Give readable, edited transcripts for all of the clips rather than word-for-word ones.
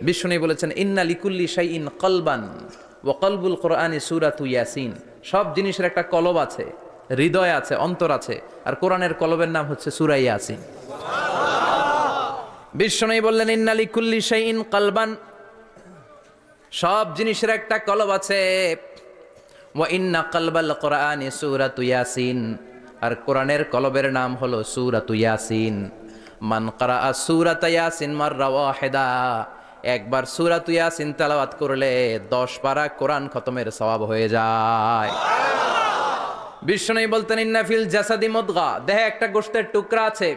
বিষ্ণু বলেছেন ইন্না লিকুল্লি শাইইন কলবান ওয়া কলবুল কোরআনি সূরাতু ইয়াসিন। সব জিনিসের একটা কলব আছে, হৃদয় আছে, অন্তর আছে, আর কোরআনের কলবের নাম হচ্ছে সূরা ইয়াসিন। বিষ্ণু বললেন ইন্না লিকুল্লি শাইইন কলবান, সব জিনিসের একটা কলব আছে। ওয়া ইন্না কলবাল কোরআনি সূরাতু ইয়াসিন, আর কোরআনের কলবের নাম হলো সূরাতু ইয়াসিন। মান ক্বারাআ সূরাতা ইয়াসিন মাররা ওয়াহিদা, একবার সূরাতু ইয়াসিন তেলাওয়াত করলে 10 পারা কোরআন খতমের সওয়াব হয়ে যায়। বিষ্ণু বলতেন ইন্না ফিল জাসাদি মুদগা, দেহে একটা গোশতের টুকরা আছে,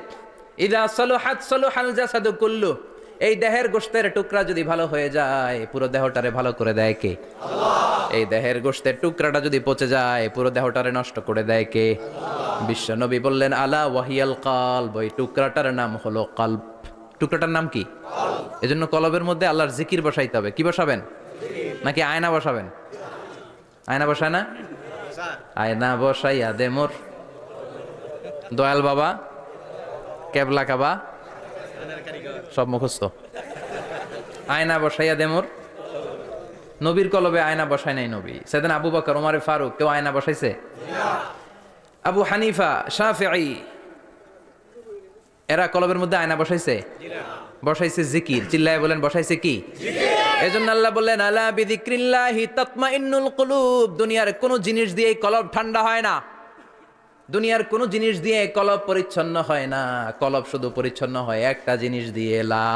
ইযা সালুহাত সালুহাল জাসাদু কুল্লু, এই দেহের গোশতের টুকরা যদি ভালো হয়ে যায় পুরো দেহটারে ভালো করে দেয় কে? আল্লাহ। এই দেহের গোশতের টুকরাটা যদি পচে যায় পুরো দেহটারে নষ্ট করে দেয় কে? বিশ্ব নবী বললেন আলা ওয়াহিয়াল কলব, ওই টুকরাটার নাম হলো কলব। টুকরাটার নাম কি? কলব। এজন্য কলবের মধ্যে আল্লাহর জিকির বসাইতে হবে। কি বসাবেন? নাকি আয়না বসাবেন? আয়না বসায় না? আয়না বসাইয়া দে মোর দয়াল বাবা, কেবলা কাবা, সব মুখস্থ। আয়না বসাইয়া দে মোর, নবীর কলবে আয়না বসায় নাই নবী। সেদিন আবু বকর, ওমর ফারুক, কেউ আয়না বসাইছে? আবু হানিফা, শাফিঈ, এরা কলবের মধ্যে আয়না বসাইছে? বসাইছে জিকির। চিল্লায় বলেন বসাইছে কি? এজন্য আল্লাহ বললেন আলা বিযিক্রিল্লাহি তাতমাইন্নুল কুলুব, দুনিয়ার কোন জিনিস দিয়ে কলব ঠান্ডা হয় না, দুনিয়ার কোন জিনিস দিয়ে কলব পরিচ্ছন্ন হয় না। কলব শুধু পরিচ্ছন্ন হয় একটা জিনিস দিয়ে, লা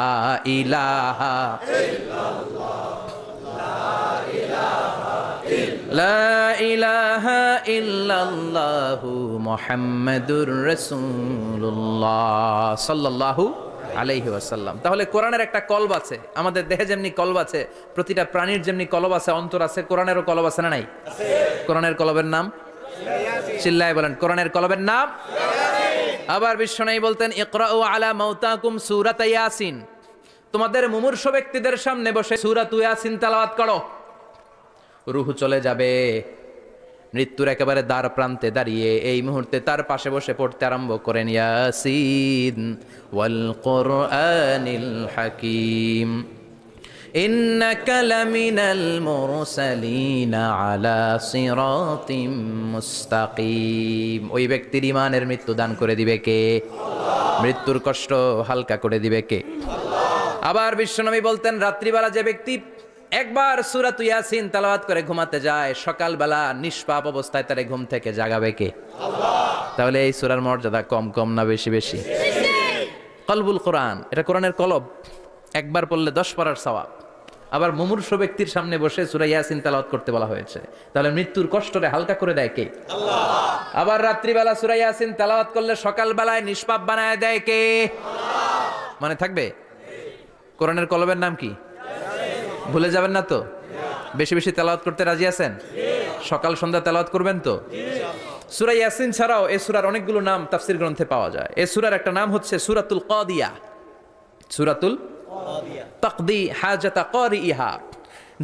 ইলাহা ইল্লাল্লাহ, লা ইলাহা ইল্লাল্লাহু মুহাম্মাদুর রাসূলুল্লাহ সাল্লাল্লাহু আলাইহি ওয়াসাল্লাম। তাহলে কোরআনের একটা কলব আছে, আমাদের দেহে যেমনি কলব আছে, প্রতিটা প্রাণীর যেমনি কলব আছে, অন্তর আছে, কোরআনেরও কলব আছে না নাই? কোরআনের কলবের নাম? চিল্লায় বলেন কোরআনের কলবের নাম? আবার বিশ্বনবী বলতেন ইকরাউ আলা মাউতাকুম সূরাত ইয়াসিন, তোমাদের মুমূর্ষ ব্যক্তিদের সামনে বসে সূরাত ইয়াসিন তেলাওয়াত করো। রূহ চলে যাবে, মৃত্যুর একেবারে দ্বার প্রান্তে দাঁড়িয়ে এই মুহূর্তে তার পাশে বসে পড়তে আরম্ভ করেন ইয়াসিন ওয়াল কোরআনিল হাকিম ইন্নাকা লামিনাল মুরসালিনা আলা সিরাতিম মুস্তাকিম। ওই ব্যক্তির ঈমানের মৃত্যু দান করে দিবে কে? আল্লাহ। মৃত্যুর কষ্ট হালকা করে দিবে কে? আল্লাহ। আবার বিশ্বনবী বলতেন রাত্রিবেলা যে ব্যক্তি একবার সূরাত ইয়াসিন তেলাওয়াত করে ঘুমাতে যায়, সকালবেলা নিষ্পাপ অবস্থায় তারে ঘুম থেকে জাগাবে কে? আল্লাহ। তাহলে এই সূরার মর্যাদা কম কম না বেশি বেশি? কলবুল কোরআন, এটা কোরআনের কলব, একবার পড়লে 10 পারার সওয়াব। আবার মুমূর্ষ ব্যক্তির সামনে বসে সূরা ইয়াসিন তেলাওয়াত করতে বলা হয়েছে, তাহলে মৃত্যুর কষ্টরে হালকা করে দেয় কে? আল্লাহ। আবার রাত্রিবেলা সূরা ইয়াসিন তেলাওয়াত করলে সকালবেলায় নিষ্পাপ বানায় দেয় কে? আল্লাহ। মানে থাকবে? কোরআনের কলবের নাম কি? ভুলে যাবেন না তো? বেশি বেশি তেলাওয়াত করতে রাজি আছেন? সকাল সন্ধ্যা তেলাওয়াত করবেন তো? সূরা ইয়াসিন ছাড়াও এই সূরার অনেকগুলো নাম তাফসীর গ্রন্থে পাওয়া যায়। এই সূরার একটা নাম হচ্ছে সূরাতুল কাদিয়া, সূরাতুল তাকদি হাজাতা কারিইহা।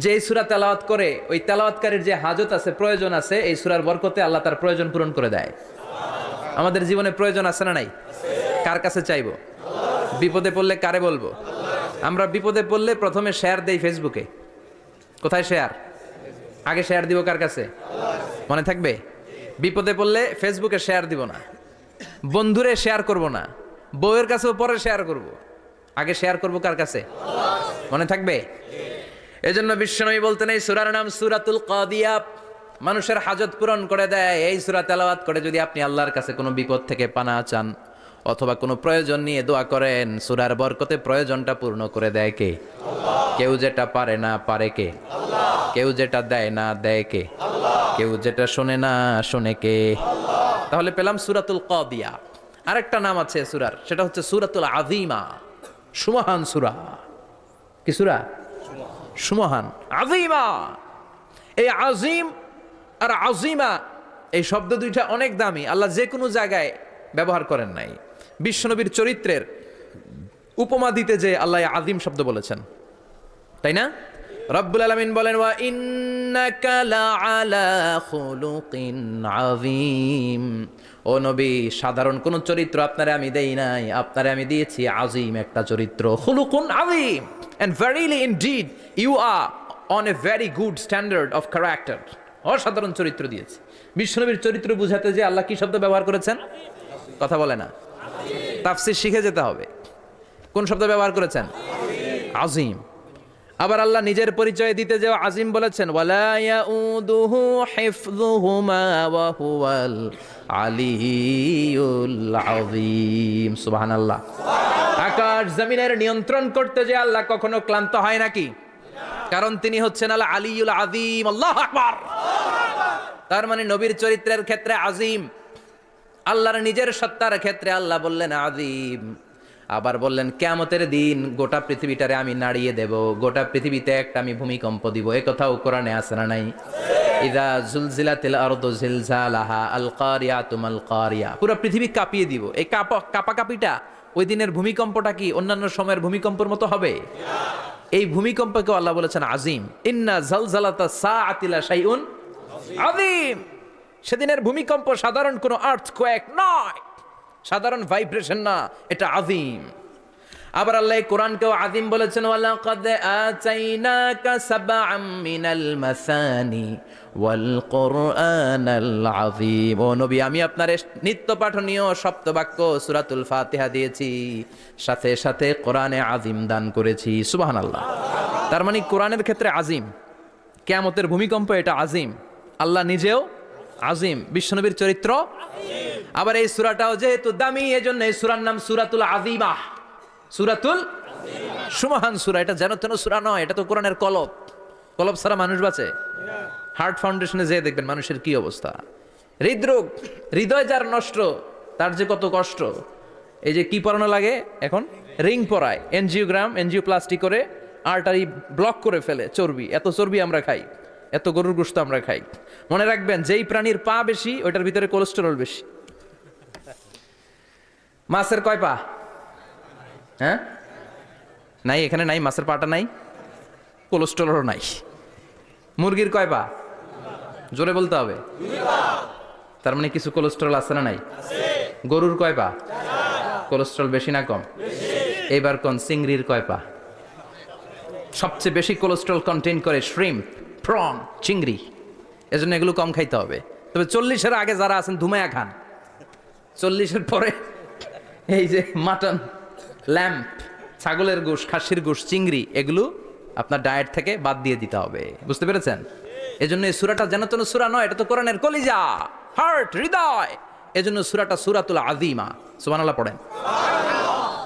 যে এই সূরা তেলাওয়াত করে ওই তেলাওয়াতকারীর যে হাজত আছে, প্রয়োজন আছে, এই সূরার বরকতে আল্লাহ তার প্রয়োজন পূরণ করে দেয়। আমাদের জীবনে প্রয়োজন আছে না নাই? কার কাছে চাইবো? বিপদে পড়লে কারে বলবো? আমরা বিপদে পড়লে প্রথমে শেয়ার দেই ফেসবুকে। কোথায় শেয়ার? আগে শেয়ার দিব কার কাছে? মনে থাকবে? বিপদে পড়লে ফেসবুকে শেয়ার দিব না, বন্ধুরে শেয়ার করব না, বউয়ের কাছেও পরে শেয়ার করব, আগে শেয়ার করব কার কাছে? মনে থাকবে? এজন্য বিশ্বনবী বলতেন এই সূরার নাম সূরাতুল কাদিয়া, মানুষের হাজত পূরণ করে দেয়। এই সূরা তেলাওয়াত করে যদি আপনি আল্লাহর কাছে কোনো বিপদ থেকে পানা চান অথবা কোনো প্রয়োজন নিয়ে দোয়া করেন, সূরার বরকতে প্রয়োজনটা পূর্ণ করে দেয় কে? আল্লাহ। কেউ যেটা পারে না পারে কে? আল্লাহ। কেউ যেটা দেয় না দেয় কে? আল্লাহ। কেউ যেটা শোনে না শোনে কে? আল্লাহ। তাহলে পেলাম সূরাতুল কাদিয়া। আরেকটা নাম আছে সূরার, সেটা হচ্ছে সূরাতুল আযীমা, সুমহান সূরা। কি সূরা? সুমহান, আযীমা। এই আযীম আর আযীমা এই শব্দ দুইটা অনেক দামি, আল্লাহ যে কোনো জায়গায় ব্যবহার করেন নাই। বিশ্বনবীর চরিত্রের উপমা দিতে যে আল্লাহ আযীম শব্দ বলেছেন, তাই না? রব্বুল আলামিন বলেন ওয়া ইন্নাকা লাআলা খুলুকিন আযীম। ও নবী, সাধারণ কোন চরিত্র আপনারে আমি দেই নাই, আপনারে আমি দিয়েছি আযীম একটা চরিত্র, খুলুকুন আযীম। and verily indeed you are on a very good standard of character. অসাধারণ চরিত্র দিয়েছে। বিশ্বনবীর চরিত্র বুঝাতে যে আল্লাহ কি শব্দ ব্যবহার করেছেন? কথা বলে না, তাফসীর শিখে যেতে হবে। কোন শব্দ ব্যবহার করেছেন? আজিম। আবার আল্লাহ নিজের পরিচয় দিতে যে আজিম বলেছেন, ওয়ালা ইয়াউদুহু হিফযুহুমা ওয়া হুয়াল আলিয়্যুল আযীম। সুবহানাল্লাহ। আকাশ জমিনের নিয়ন্ত্রণ করতে যে আল্লাহ কখনো ক্লান্ত হয় নাকি? কারণ তিনি হচ্ছেন আল আলিয়্যুল আযীম। আল্লাহু আকবার। তার মানে নবীর চরিত্রের ক্ষেত্রে আজিম, আল্লাহর নিজের সত্তার ক্ষেত্রে আল্লাহ বললেন আজিম। আবার বললেন কিয়ামতের দিন গোটা পৃথিবীটারে আমি নাড়িয়ে দেব, গোটা পৃথিবীতে একটা আমি ভূমিকম্প দিব। এই কথাও কোরআনে আছে না নাই? ইযা জুলজিলাতিল আরদু জিলজালাহা আল কারিয়াতু মাল কারিয়া। পুরো পৃথিবী কাঁপিয়ে দিব। এই কাঁপাকাঁপিটা ওই দিনের ভূমিকম্পটা কি অন্যান্য সময়ের ভূমিকম্পের মতো হবে? এই ভূমিকম্পকে আল্লাহ বলেছেন আজিম। ইন্না জালজালাতা সাআতি লা শাইউন আযীম। সেদিনের ভূমিকম্প সাধারণ কোনো আর্থকোয়েক নয়, সাধারণ ভাইব্রেশন না, এটা আযীম। আবার আল্লাহ কোরআনকেও আযীম বলেছেন, ওয়ালাকাদ আতাইনাকা সাবআম মিনাল মাসানি ওয়াল কুরআনাল আযীম। ও নবী, আমি আপনার নিত্য পাঠনীয় সপ্তবাক্য সূরাতুল ফাতিহা দিয়েছি, সাথে সাথে কোরআনে আযীম দান করেছি। সুবহানাল্লাহ। তার মানে কোরআনের ক্ষেত্রে আযীম, কিয়ামতের ভূমিকম্প এটা আযীম, আল্লাহ নিজেও আযীম, বিশ্বনবীর চরিত্র আযীম। আবার এই সূরাটাও যেহেতু দামি, এজন্য এই সূরার নাম সূরাতুল আযীমা। সূরাতুল আযীমা, সুমহান সূরা। এটা যেন তেন সূরা নয়, এটা তো কোরআনের কলব। কলব ছাড়া মানুষ বাঁচে? হার্ট ফাউন্ডেশনে যেয়ে দেখবেন মানুষের কি অবস্থা। হৃদরোগ, হৃদয় যার নষ্ট, তার যে কত কষ্ট। এই যে কি পরানো লাগে এখন, রিং পরায়, এনজিওগ্রাম, এনজিওপ্লাস্টি করে আর্টারি ব্লক করে ফেলে। চর্বি, এত চর্বি আমরা খাই, এত গরুর গোশত আমরা খাই। মনে রাখবেন, যেই প্রাণীর পা বেশি ওইটার ভিতরে কোলেস্টেরল বেশি। মাছের কয় পা? হ্যাঁ, নাই, এখানে নাই, মাছের পাটা নাই, কোলেস্টেরল নাই। মুরগির কয় পা? জোরে বলতে হবে। তার মানে কিছু কোলেস্টেরল আছে না নাই? গরুর কয় পা? কোলেস্টেরল বেশি না কম? এবার কোন চিংড়ির কয় পা? সবচেয়ে বেশি কোলেস্টেরল কন্টেইন করে শ্রিম্প, প্রন, চিংড়ি। এজন্য এগুলো কম খাইতে হবে। তবে 40-এর আগে যারা আছেন ধুমায়া খান। 40-এর পরে এই যে মাটন, ল্যাম্প, ছাগলের গোশ, খাসির গোশ, চিংড়ি, এগুলো আপনার ডায়েট থেকে বাদ দিয়ে দিতে হবে। বুঝতে পেরেছেন? এজন্য এই সূরাটা যেন তেন সূরা নয়, এটা তো কোরআনের কলিজা, হার্ট, হৃদয়। এজন্য সূরাটা সূরাতুল আযীমা। সুবহানাল্লাহ পড়েন।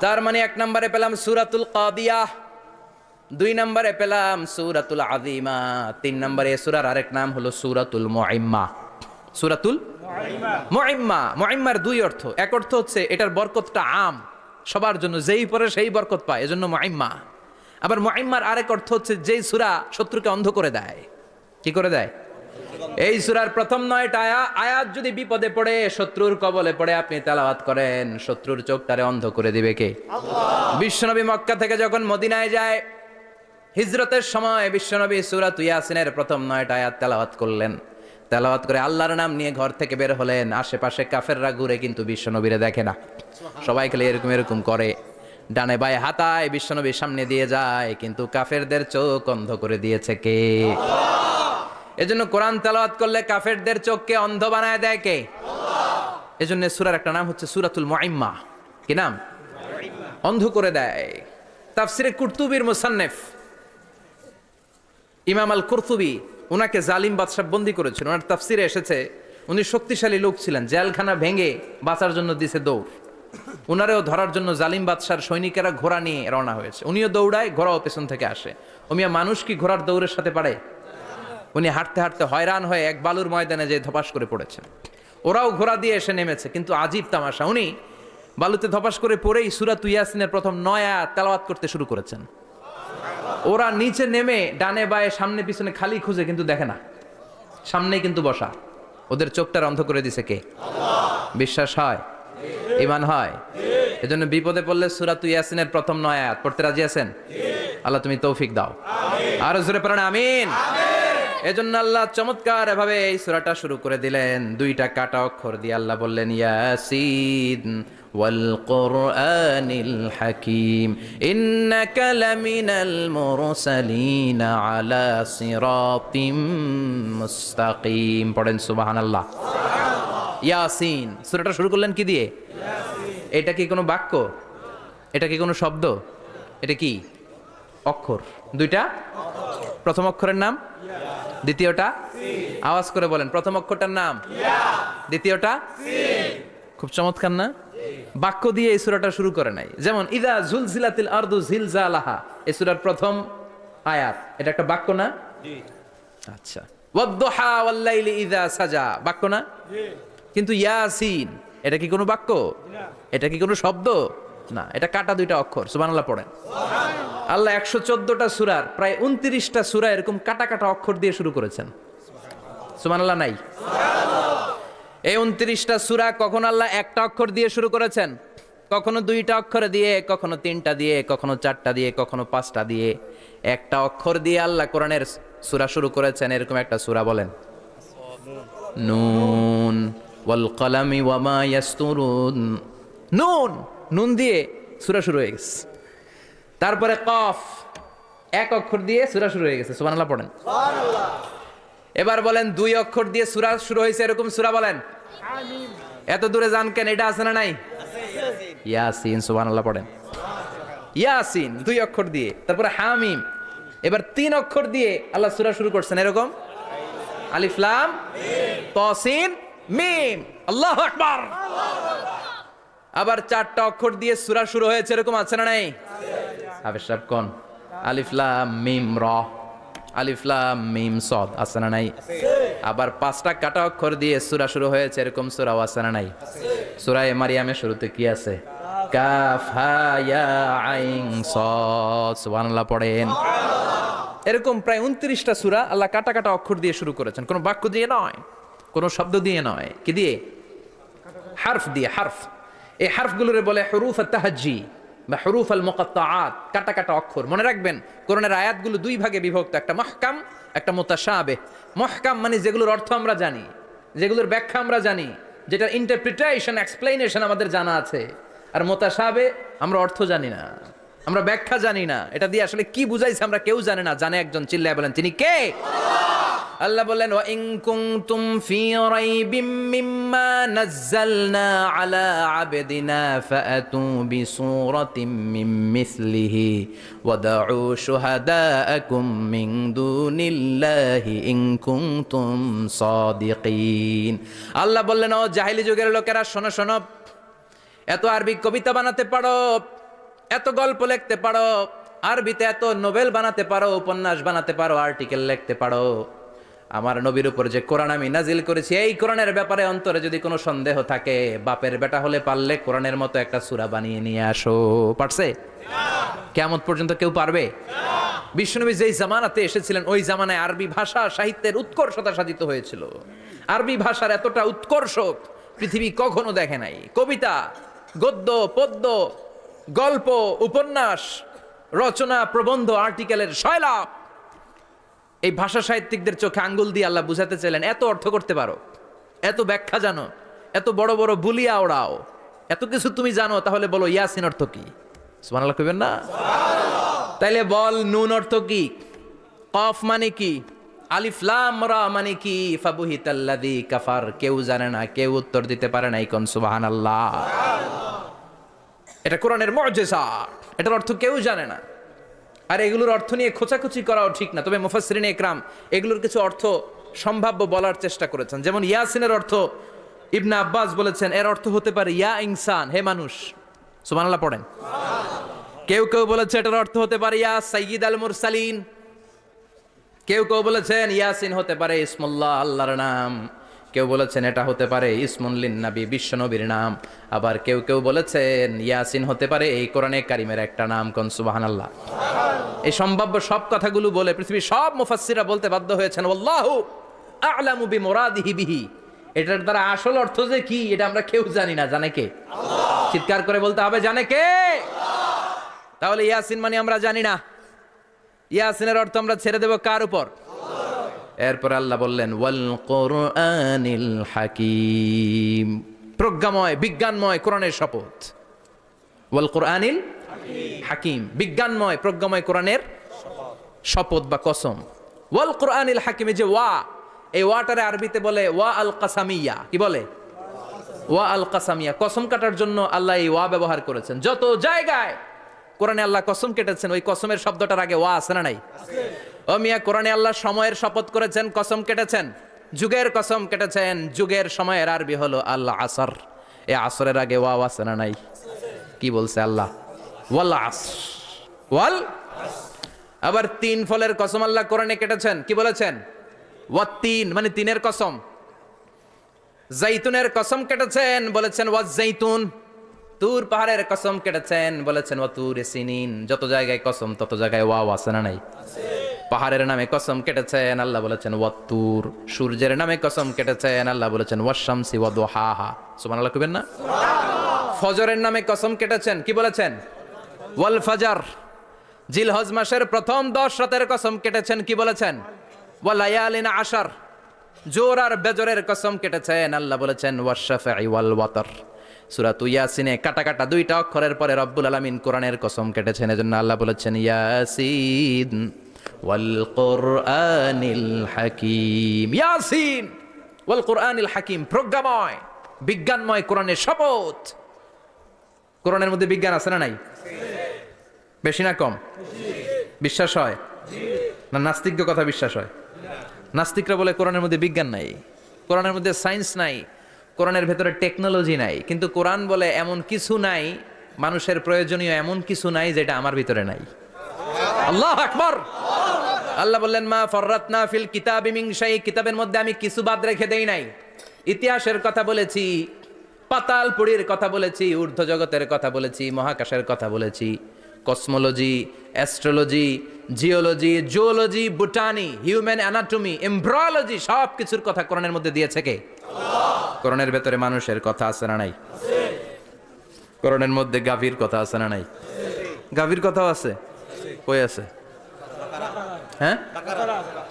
তার মানে 1 নম্বরে পেলাম সূরাতুল কাদিয়াহ, 2 নম্বরে পেলাম সূরাতুল আযীমা, 3 নম্বরে সূরার আরেক নাম হলো সূরাতুল মুইম্মা। সূরাতুল মুইম্মা। মুইম্মার 2 অর্থ। এক অর্থ হচ্ছে এটার বরকতটা আম, সবার জন্য, যেই পড়ে সেই বরকত পায়, এজন্য মুইম্মা। আবার মুইম্মার আরেক অর্থ হচ্ছে যেই সূরা শত্রুকে অন্ধ করে দেয়। কি করে দেয়? এই সূরার প্রথম 9টা আয়াত যদি বিপদে পড়ে, শত্রুর কবলে পড়ে আপনি তেলাওয়াত করেন, শত্রুর চোখটারে অন্ধ করে দিবে কে? আল্লাহ। বিশ্বনবী মক্কা থেকে যখন মদিনায় যায়, হিজরতের সময় বিশ্বনবী সূরাতুল ইয়াসিনের প্রথম 9টা আয়াত তেলাওয়াত করলেন। তেলাওয়াত করে আল্লাহর নাম নিয়ে ঘর থেকে বের হলেন। আশেপাশে কাফেররা ঘুরে, কিন্তু বিশ্বনবীরে দেখে না। সবাই খেলে এরকম এরকম করে, ডানে বায়ে হাতায়, বিশ্বনবীর সামনে দিয়ে যায়, কিন্তু কাফেরদের চোখ অন্ধ করে দিয়েছে কে? আল্লাহ। এজন্য কোরআন তেলাওয়াত করলে কাফেরদের চোখকে অন্ধ বানায় দেয় কে? আল্লাহ। এজন্য সূরার একটা নাম হচ্ছে সূরাতুল মুইম্মা। কি নাম? অন্ধ করে দেয়। তাফসিরে কুরতুবীর মুসান্নিফ ইমাম আল কুরতুবী, ওনাকে জালিম বাদশা বন্দী করেছিল। ওনার তাফসিরে এসেছে উনি শক্তিশালী লোক ছিলেন, জেলখানা ভেঙে বাঁচার জন্য দিছে দৌড়। উনারেও ধরার জন্য জালিম বাদশার সৈনিকেরা ঘোড়া নিয়ে রওনা হয়েছে। উনিও দৌড়ায়, ঘোড়াও পেছন থেকে আসে। ওমিয়া মানুষ কি ঘোড়ার দৌড়ের সাথে পারে? উনি হাঁটতে হাঁটতে হয়রান হয়ে এক বালুর ময়দানে যে ধপাস করে পড়েছেন। ওরাও ঘোড়া দিয়ে এসে নেমেছে, কিন্তু আজীব তামাশা, উনি বালুতে ধপাস করে পড়েই সূরাতুল ইয়াসিনের প্রথম 9 আয়াত তেলাওয়াত করতে শুরু করেছেন। ওরা নিচে নেমে ডানে বায়ে সামনে পিছনে খালি খুঁজে, কিন্তু দেখে না, সামনেই কিন্তু বসা। ওদের চোখটা অন্ধ করে দিছে কে? আল্লাহ। বিশ্বাস হয়? ঈমান হয়? এজন্য বিপদে পড়লে সূরাতুল ইয়াসিনের প্রথম 9 আয়াত পড়তে রাজি আছেন? আল্লাহ তুমি তৌফিক দাও। আমিন। আরো জোরে পড়েন আমিন। এজন্য আল্লাহ চমৎকার ভাবে এই সূরাটা শুরু করে দিলেন দুইটা কাটা অক্ষর দিয়ে। আল্লাহ বললেন ইয়াসিন ওয়াল কুরআনিল হাকীম ইন্নাকা লামিনাল মুরসালিন আলা সিরাতিম মুস্তাকিম। পড়েন সুবহানাল্লাহ। ইয়াসিন সূরাটা শুরু করলেন কি দিয়ে? এটা কি কোনো বাক্য? এটা কি কোনো শব্দ? এটা কি অক্ষর? দুইটা। প্রথম অক্ষরের নাম, দ্বিতীয়টা আওয়াজ করে বলেন, প্রথম অক্ষরটার নাম, দ্বিতীয়টা। খুব চমৎকার না? বাক্য দিয়ে এই সূরাটা শুরু করে নাই। যেমন ইদা জুলজিলাতিল আরদু জিলজালাহা, এই সূরার প্রথম আয়াত, এটা একটা বাক্য না? আচ্ছা। ওয়াদ-দুহা ওয়াল-লাইলি ইযা সাজা, বাক্য না? কিন্তু ইয়াসিন এটা কি কোনো বাক্য? এটা কি কোনো শব্দ? না, এটা কাটা দুইটা অক্ষর। সুবহানাল্লাহ পড়েন। আল্লাহ 114টা সূরার প্রায় 29টা সূরা এরকম কাটা কাটা অক্ষর দিয়ে শুরু করেছেন। সুবহানাল্লাহ নাই? এই 29টা সূরা কখনো আল্লাহ একটা অক্ষর দিয়ে শুরু করেছেন, কখনো দুইটা অক্ষর দিয়ে, কখনো তিনটা দিয়ে, কখনো চারটা দিয়ে, কখনো পাঁচটা দিয়ে। একটা অক্ষর দিয়ে আল্লাহ কোরআনের সূরা শুরু করেছেন। এরকম একটা সূরা বলেন। নুন ওয়াল কলামি ওয়া মা ইয়াসতুরুন। নুন, নুন দিয়ে সূরা শুরু হয়ে গেছে। তারপরে কফ, এক অক্ষর দিয়ে সূরা শুরু হয়ে গেছে। সুবহানাল্লাহ পড়েন। সুবহানাল্লাহ। এবার বলেন দুই অক্ষর দিয়ে সূরা শুরু হয়েছে এরকম সূরা বলেন। আমিন। এত দূরে যান কেন? এটা আছে না নাই? আছে। ইয়াসিন। সুবহানাল্লাহ পড়েন। ইয়াসিন দুই অক্ষর দিয়ে। তারপরে হামিম। এবার তিন অক্ষর দিয়ে আল্লাহ সূরা শুরু করছেন এরকম। আলিফ লাম মিম তা সিন মিম। আল্লাহু আকবার। আবার চারটা অক্ষর দিয়ে সূরা শুরু হয়েছে এরকম আছে না নাই? হাফেজ সাহেব কোন? আলিফ লাম মিম র, আলিফ লাম মিম সদ, আছে না নাই? আবার পাঁচটা কাটা অক্ষর দিয়ে সূরা শুরু হয়েছে এরকম সূরাও আছে না নাই? সূরা মারিয়ামের শুরুতে কি আছে? কাফ হা ইয়া আইন সদ। সুবহানাল্লাহ পড়েন। এরকম প্রায় 29টা সূরা আল্লাহ কাটা কাটা অক্ষর দিয়ে শুরু করেছেন, কোনো বাক্য দিয়ে নয়, কোনো শব্দ দিয়ে নয়। কি দিয়ে? হারফ দিয়ে। হারফ, এই হারফগুলোরে বলে হুরুফ আত-তাহাজ্জি বা হুরুফ আল মুকাত্তাআত, কাটা কাটা অক্ষর। মনে রাখবেন কোরআনের আয়াতগুলো দুই ভাগে বিভক্ত, একটা মুহকাম, একটা মুতাশাবিহ। মুহকাম মানে যেগুলোর অর্থ আমরা জানি, যেগুলোর ব্যাখ্যা আমরা জানি, যেটার ইন্টারপ্রিটেশন এক্সপ্লেনেশন আমাদের জানা আছে। আর মুতাশাবিহ আমরা অর্থ জানি না, আমরা ব্যাখ্যা জানি না, এটা দিয়ে আসলে কি বুঝাইছে আমরা কেউ জানে না। জানে একজন, চিল্লায় বলেন তিনি কে? আল্লাহ বললেন ওয়া ইন কুনতুম ফি রাইবিম মিম্মা নাযালনা আলা আবদিনা ফাআতু বিসূরাতিম মিন মিসলিহি ওয়াদউ শুহাদাআকুম মিন দুনিল্লাহি ইন কুনতুম সাদিকিন। আল্লাহ বললেন ও জাহেলি যুগের লোকেরা, শোনো শোনো, এত আরবি কবিতা বানাতে পারো, এত গল্প লিখতে পারো, আরবিতে এত নোবেল বানাতে পারো, উপন্যাস বানাতে পারো, আর্টিকেল লিখতে পারো, আমার নবীর উপর যে কোরআন আমি নাজিল করেছি এই কোরআনের ব্যাপারে অন্তরে যদি কোনো সন্দেহ থাকে, বাপের বেটা হলে পারলে কোরআনের মতো একটা সূরা বানিয়ে নিয়ে আসো। পারছে? কিয়ামত পর্যন্ত কেউ পারবে? বিশ্বনবী যেই জামানাতে এসেছিলেন ওই জামানায় আরবি ভাষা সাহিত্যের উৎকর্ষতা সাধিত হয়েছিল। আরবি ভাষার এতটা উৎকর্ষ পৃথিবী কখনো দেখে নাই। কবিতা, গদ্য, পদ্য, গল্প, উপন্যাস, রচনা, প্রবন্ধ, আর্টিকেলের শৈলাপ। এই ভাষা সাহিত্যিকদের চোখে আঙ্গুল দিয়ে আল্লাহ বুঝাতে চাইলেন এত অর্থ করতে পারো, এত ব্যাখ্যা জানো, এত বড় বড় বুলিয়া ওড়াও, এত কিছু তুমি জানো, তাহলে বলো ইয়াসিন অর্থ কি? সুবহানাল্লাহ কইবেন না? তাইলে বল নুন অর্থ কি? কফ মানে কি? আলিফ লাম রা মানে কি? ফাবুহিতাল্লাযী কাফার। কেউ জানে না, কেউ উত্তর দিতে পারে না। কোন সুবহানাল্লাহ। এটা কোরআনের মুজিজা, এটার অর্থ কেউ জানে না। আর এগুলোর অর্থ নিয়ে খোঁচাখুচি করাও ঠিক না। তবে মুফাসসিরিনে ইকরাম এগুলোর কিছু অর্থ সম্ভাব্য বলার চেষ্টা করেছেন। যেমন ইয়াসিনের অর্থ ইবনে আব্বাস বলেছেন এর অর্থ হতে পারে ইয়া ইনসান, হে মানুষ। সুবহানাল্লাহ পড়েন। কেউ কেউ বলেছে এটার অর্থ হতে পারে ইয়া সাইয়্যিদ আল মুরসালিন। কেউ কেউ বলেছেন ইয়াসিন হতে পারে ইসমুল্লাহ, আল্লাহর নাম। কেউ বলেছেন এটা হতে পারে ইসমুন লিন নবী, বিশ্ব নবীর নাম। আবার কেউ কেউ বলেছেন ইয়াসিন হতে পারে এই কোরআনে কারিমের একটা নাম। কোন সুবহানাল্লাহ। এই সম্ভাব্য সব কথাগুলো বলে পৃথিবীর সব মুফাসসিররা বলতে বাধ্য হয়েছেন আল্লাহু আ'লামু বিমুরাদিহি বিহি। এটার দ্বারা আসল অর্থ যে কি এটা আমরা কেউ জানি না। জানে কে? আল্লাহ। চিৎকার করে বলতে হবে জানে কে? আল্লাহ। তাহলে ইয়াসিন মানে আমরা জানি না। ইয়াসিনের অর্থ আমরা ছেড়ে দেব কার উপর? এরপর আল্লাহ বললেন ওয়াল কোরআনিল হাকিম, প্রজ্ঞাময় বিজ্ঞানময় কোরআনের শপথ। ওয়াল কোরআনিল হাকিম, বিজ্ঞানময় প্রজ্ঞাময় কোরআনের শপথ বা কসম। ওয়াল কোরআনিল হাকিমে যে ওয়া, এই ওয়াটারে আরবিতে বলে ওয়া আল কাসামিয়া। কি বলে? ওয়া আল কাসামিয়া, কসম কাটার জন্য আল্লাহ এই ওয়া ব্যবহার করেছেন। যত জায়গায় কোরআনে আল্লাহ কসম কেটেছেন, ওই কসমের শব্দটার আগে ওয়া আছে না নাই? ও মিয়া, কোরআনে আল্লাহ সময়ের শপথ করেছেন, কসম কেটেছেন, যুগের কসম কেটেছেন। যুগের সময়ের আরবি হলো আল্লাহ আসর, এই আসরের আগে ওয়া আছে না নাই? কি বলছে আল্লাহ? ওয়াল আসর, ওয়াল। আবার তিন ফলের কসম আল্লাহ কোরআনে কেটেছেন, কি বলেছেন? ওয়াত্তিন, মানে তিনের কসম। জাইতুনের কসম কেটেছেন, বলেছেন ওয়াজ জাইতুন। তুর পাহাড়ের কসম কেটেছেন, বলেছেন ওয়া তুর সিনিন। যত জায়গায় কসম তত জায়গায় ওয়া আছে না নাই? পাহাড়ের নামে কসম কেটেছেন, আল্লাহ বলেছেন ওয়া তুর। সূর্যের নামে কসম কেটেছেন, আল্লাহ বলেছেন ওয়াশ শামসি ওয়া দুহাহা। সুবহানাল্লাহ কইবেন না? ফজরের নামে কসম কেটেছেন, কি বলেছেন? ওয়াল ফাজর। জিলহজ মাসের প্রথম 10 রাতের কসম কেটেছেন, কি বলেছেন? ওয়া লায়ালিন আশর। জোর আর বেজরের কসম কেটেছেন, আল্লাহ বলেছেন ওয়াশ শাফাঈ ওয়াল ওয়াতর। সূরা ইয়াসিনে কাটা কাটা 2টা অক্ষরের পরে রব্বুল আলামিন কোরআনের কসম কেটেছেন, এজন্য আল্লাহ বলেছেন ইয়াসিন ওয়াল কোরআনিল হাকিম। ইয়াসিন ওয়াল কোরআনিল হাকিম, প্রজ্ঞাময় বিজ্ঞানময় কোরআনের শপথ। কোরআনের মধ্যে বিজ্ঞান আছে না নাই? বেশি না কম? বিশ্বাস হয় না? নাস্তিকদের কথা বিশ্বাস হয়? নাস্তিকরা বলে কোরআনের মধ্যে বিজ্ঞান নাই, কোরআনের মধ্যে সায়েন্স নাই, কোরআনের ভেতরে টেকনোলজি নাই। কিন্তু কোরআন বলে এমন কিছু নাই, মানুষের প্রয়োজনীয় এমন কিছু নাই যেটা আমার ভিতরে নাই। আল্লাহু আকবার। আল্লাহ বললেন মা ফাররাতনা ফিল কিতাবি মিন শাই, কিতাবের মধ্যে আমি কিছু বাদ রেখে দেই নাই। ইতিহাসের কথা বলেছি, পাতালপুরীর কথা বলেছি, ঊর্ধ্ব জগতের কথা বলেছি, মহাকাশের কথা বলেছি, cosmology, astrology, geology, zoology, botany, human anatomy, embryology, সব কিছুর কথা কোরআনের মধ্যে দিয়েছে কে? কোরআনের ভেতরে মানুষের কথা আছে না নাই? কোরআনের মধ্যে গাভীর কথা আছে না নাই? গাভীর কথাও আছে। কই আছে? হ্যাঁ,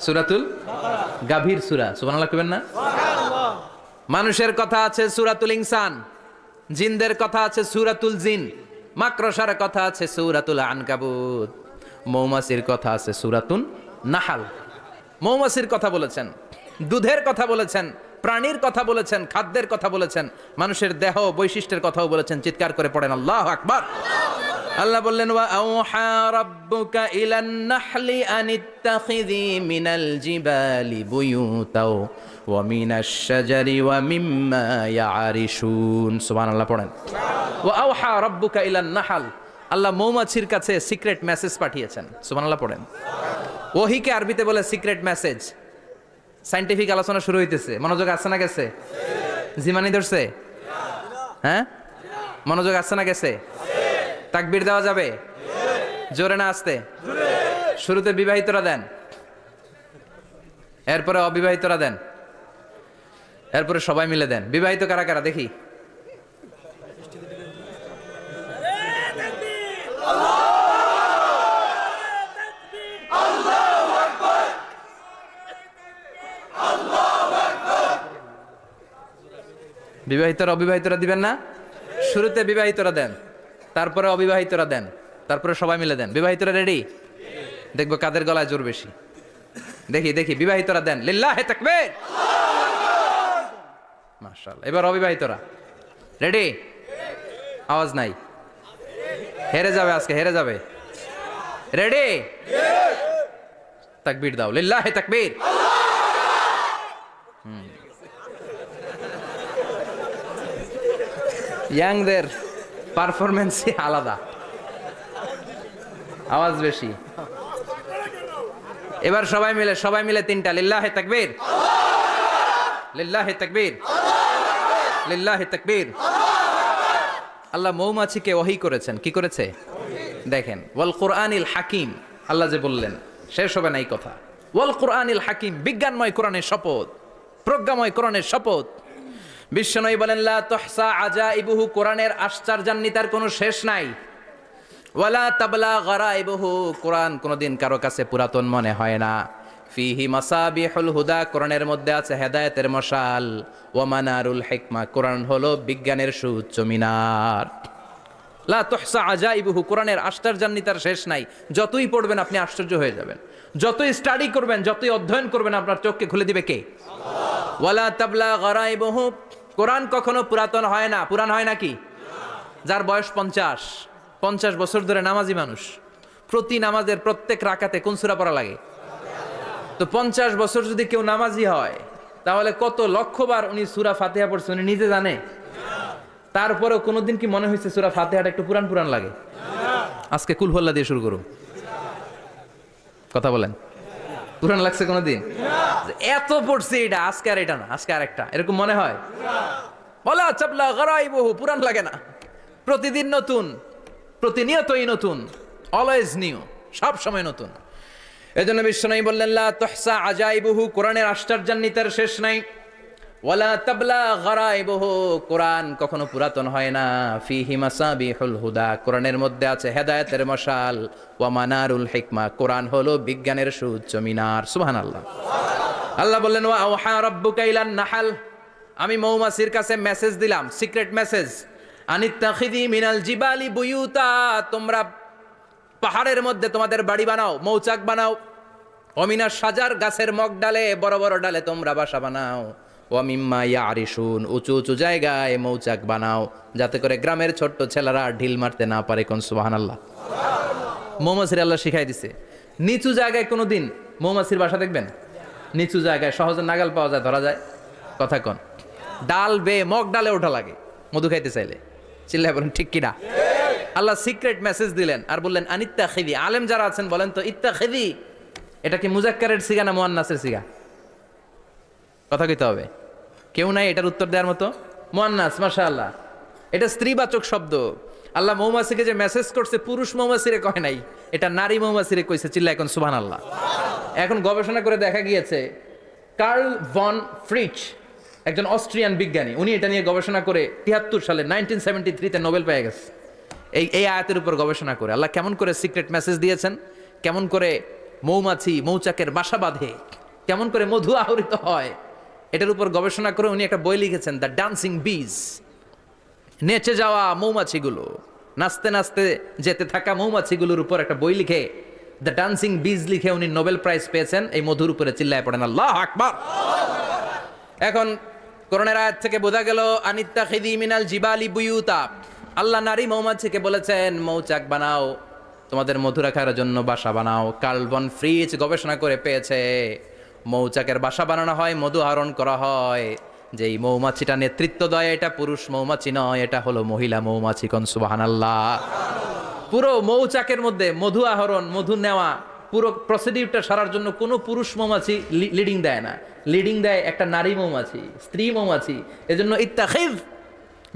সূরাতুল গাভীর সূরা। সুবহানাল্লাহ কইবেন না? মানুষের কথা আছে সূরাতুল ইনসান, জিনদের কথা আছে সূরাতুল জিন, মাকড়সার কথা আছে সূরাতুল আনকাবুত, মৌমাছির কথা আছে সূরাতুন নাহাল। মৌমাছির কথা বলেছেন, দুধের কথা বলেছেন, প্রাণীর কথা বলেছেন, খাদ্যের কথা বলেছেন, মানুষের দেহ বৈশিষ্ট্যের কথাও বলেছেন। চিৎকার করে পড়েন আল্লাহু আকবার। আল্লাহ বললেন ওয়া আওহা রাব্বুকা ইলান নাহলি আনিত্তাখিযি মিনাল জিবালি বুয়ুতাও ওয়া মিনাশ শাজারি ওয়া মিম্মা ইয়ারিশুন। সুবহানাল্লাহ পড়েন। ওয়া আওহা রাব্বুকা ইলান নাহল, আল্লাহ মৌমাছির কাছে সিক্রেট মেসেজ পাঠিয়েছেন। সুবহানাল্লাহ পড়েন। ওহীকে আরবিতে বলে সিক্রেট মেসেজ। সায়েন্টিফিক আলোচনা শুরু হইতেছে, মনোযোগ আসছে না গেছে? জিমানি ধরছে? হ্যাঁ, মনোযোগ আসছে না গেছে? তাকবীর দেওয়া যাবে? জোরে না আসতে? শুরুতে বিবাহিতরা দেন, এরপরে অবিবাহিতরা দেন, এরপরে সবাই মিলে দেন। বিবাহিত কারা কারা দেখি? বিবাহিতরা অবিবাহিতরা দিবেন না? শুরুতে বিবাহিতরা দেন, তারপরে অবিবাহিতরা দেন, তারপরে সবাই মিলে দেন। বিবাহিতরা রেডি? দেখবো কাদের গলায় জোর বেশি। দেখি দেখি, বিবাহিতরা দেন লিল্লাহে তাকবীর। মাশাআল্লাহ। এবার অবিবাহিতরা রেডি? আওয়াজ নাই, হেরে যাবে আজকে, হেরে যাবে। রেডি? তাকবীর দাও, লিল্লাহে তাকবীর। ইয়াংদের পারফরমেন্সই আলাদা, আওয়াজ বেশি। এবার সবাই মিলে তিনটা, লিল্লাহে তাকবীর, লিল্লাহে তাকবীর, লিল্লাহে তাকবীর। আল্লাহ মৌমাছিকে ওহী করেছেন। কি করেছে? দেখেন, ওয়াল কোরআনিল হাকিম, আল্লাহ যে বললেন শেষ হবে না এই কথা। ওয়াল কোরআনিল হাকিম, বিজ্ঞানময় কোরআনের শপথ, প্রজ্ঞাময় কোরআনের শপথ। বিশ্বনবী বলেন লা তুহসা আজাইবুহু, কোরআনের আশ্চর্যান্বিতার কোনো শেষ নাই। ওয়ালা তাবলা গারাইবুহু, কোরআন কোনোদিন কারো কাছে পুরাতন মনে হয় না। ফিহি মাসাবিহুল হুদা, কোরআনের মধ্যে আছে হেদায়েতের মশাল, ওয়া মানারুল হিকমা, কোরআন হলো বিজ্ঞানের সুউচ্চ মিনার। লা তুহসা আজাইবুহু, কোরআনের আশ্চর্যান্বিতার শেষ নাই। যতই পড়বেন আপনি আশ্চর্য হয়ে যাবেন, যতই স্টাডি করবেন, যতই অধ্যয়ন করবেন, আপনার চোখকে খুলে দিবে কে? ওয়ালা তাবলা গারাইবুহু, কোরআন কখনো পুরাতন হয় না। পুরান হয় নাকি? যার বয়স 50 বছর ধরে নামাজি মানুষ, প্রতি নামাজের প্রত্যেক রাকাতে কোন সূরা পড়া লাগে? তো 50 বছর যদি কেউ নামাজি হয়, তাহলে কত লক্ষবার উনি সূরা ফাতিহা পড়ছে উনি নিজে জানে? তারপরেও কোনোদিন কি মনে হয়েছে সূরা ফাতিহাটা একটু পুরান পুরান লাগে? আজকে কুল হল্লা দিয়ে শুরু করুন, কথা বলেন। পুরান লাগছে কোনোদিন? এত পড়ছে এটা, আজকে আর এটা না, আজকে আর একটা, এরকম মনে হয়? বলা চাপলা গরাইবহু, পুরান লাগে না। প্রতিদিন নতুন, প্রতিনিয়তই নতুন, অলওয়েজ নিউ, সব সময় নতুন। এজন্য বিশ্বনবী বললেন লা তুহসা আজাইবুহু, কোরআনের আশ্চর্যান্বিতার শেষ নাই। ওয়ালা তাবলা গারাইবুহু, কোরআন কখনো পুরাতন হয় না। ফিহি মাসাবিহুল হুদা, কোরআনের মধ্যে আছে হেদায়েতের মশাল, ওয়া মানারুল হিকমা, কোরআন হলো বিজ্ঞানের সুউচ্চ মিনার। সুবহানাল্লাহ। আল্লাহ বললেন ওয়া আওহা রাব্বুকা ইলান নাহাল, আমি মৌমাছির কাছে মেসেজ দিলাম, সিক্রেট মেসেজ, আনিত্তাখিদি মিনাল জিবালি বুয়ুতা, তোমরা পাহাড়ের মধ্যে তোমাদের বাড়ি বানাও, মৌচাক বানাও। অমিনা সাজার, গাছের মগ ডালে, বড় বড় ডালে তোমরা বাসা বানাও। ওয়ামিম্মা ইয়ারিশুন, উঁচু উঁচু জায়গায় মৌচাক বানাও, যাতে করে গ্রামের ছোট্ট ছেলেরা ঢিল মারতে না পারে। কোন সুবহানাল্লাহ। মৌমাছির আল্লাহ শিখাই দিছে। নিচু জায়গায় কোনোদিন মৌমাছির বাসা দেখবেন? নিচু জায়গায় সহজে নাগাল পাওয়া যায়, ধরা যায়। কথা কন। ডাল বেয়ে মগ ডালে ওঠা লাগে মধু খাইতে চাইলে। চিল্লায় বলেন ঠিক কিনা? আল্লাহ সিক্রেট মেসেজ দিলেন আর বললেন আনিত্তাখিদি। আলেম যারা আছেন বলেন তো, ইত্তাখিদি এটা কি মুজাক্কারের সিগা না মুয়ান্নাসের সিগা? কথা কইতে হবে, কেউ নাই এটার উত্তর দেওয়ার মতো। মুয়ান্নাস, মাশাআল্লাহ, এটা স্ত্রীবাচক শব্দ। আল্লাহ মৌমাছিকে যে মেসেজ করছে, পুরুষ মৌমাছিরে কয় নাই, এটা নারী মৌমাছিরে কইছে। চিল্লা এখন সুবহানাল্লাহ। এখন গবেষণা করে দেখা গিয়েছে, কার্ল ভন ফ্রিচ, একজন অস্ট্রিয়ান বিজ্ঞানী, উনি এটা নিয়ে গবেষণা করে 73 সালে 1973-তে নোবেল পেয়ে গেছে। এই আয়াতের উপর গবেষণা করে আল্লাহ কেমন করে সিক্রেট মেসেজ দিয়েছেন, কেমন করে মৌমাছি মৌচাকের বাসা বাঁধে, কেমন করে মধু আহরিত হয়, এটার উপর গবেষণা করে উনি একটা বই লিখেছেন, দ্য ডান্সিং বিজ। নেচে যাওয়া মৌমাছিগুলো, নাচতে নাচতে যেতে থাকা মৌমাছিগুলোর উপর একটা বই লিখে, দ্য ডান্সিং বিজ লিখে উনি নোবেল প্রাইজ পেয়েছেন এই মধুর উপরে। চিল্লায় পড়েন আল্লাহু আকবার। এখন কোরআনের আয়াত থেকে বোঝা গেল আনিত্তাখিদি মিনাল জিবালি বুয়ুতা, আল্লাহ নারী মৌমাছিকে বলেছেন মৌচাক বানাও, তোমাদের মধু রাখার জন্য বাসা বানাও। কার্ল ভন ফ্রিচ গবেষণা করে পেয়েছে, মৌচাকের বাসা বানানো হয়, মধু আহরণ করা হয়, যেই মৌমাছিটা নেতৃত্ব দেয় এটা পুরুষ মৌমাছি নয়, এটা হলো মহিলা মৌমাছি। কোন সুবহানাল্লাহ। পুরো মৌচাকের মধ্যে মধু আহরণ, মধু নেওয়া, পুরো প্রসিডিউরটা সারার জন্য কোনো পুরুষ মৌমাছি লিডিং দেয় না, লিডিং দেয় একটা নারী মৌমাছি, স্ত্রী মৌমাছি। এজন্য ইত্তাখিদ,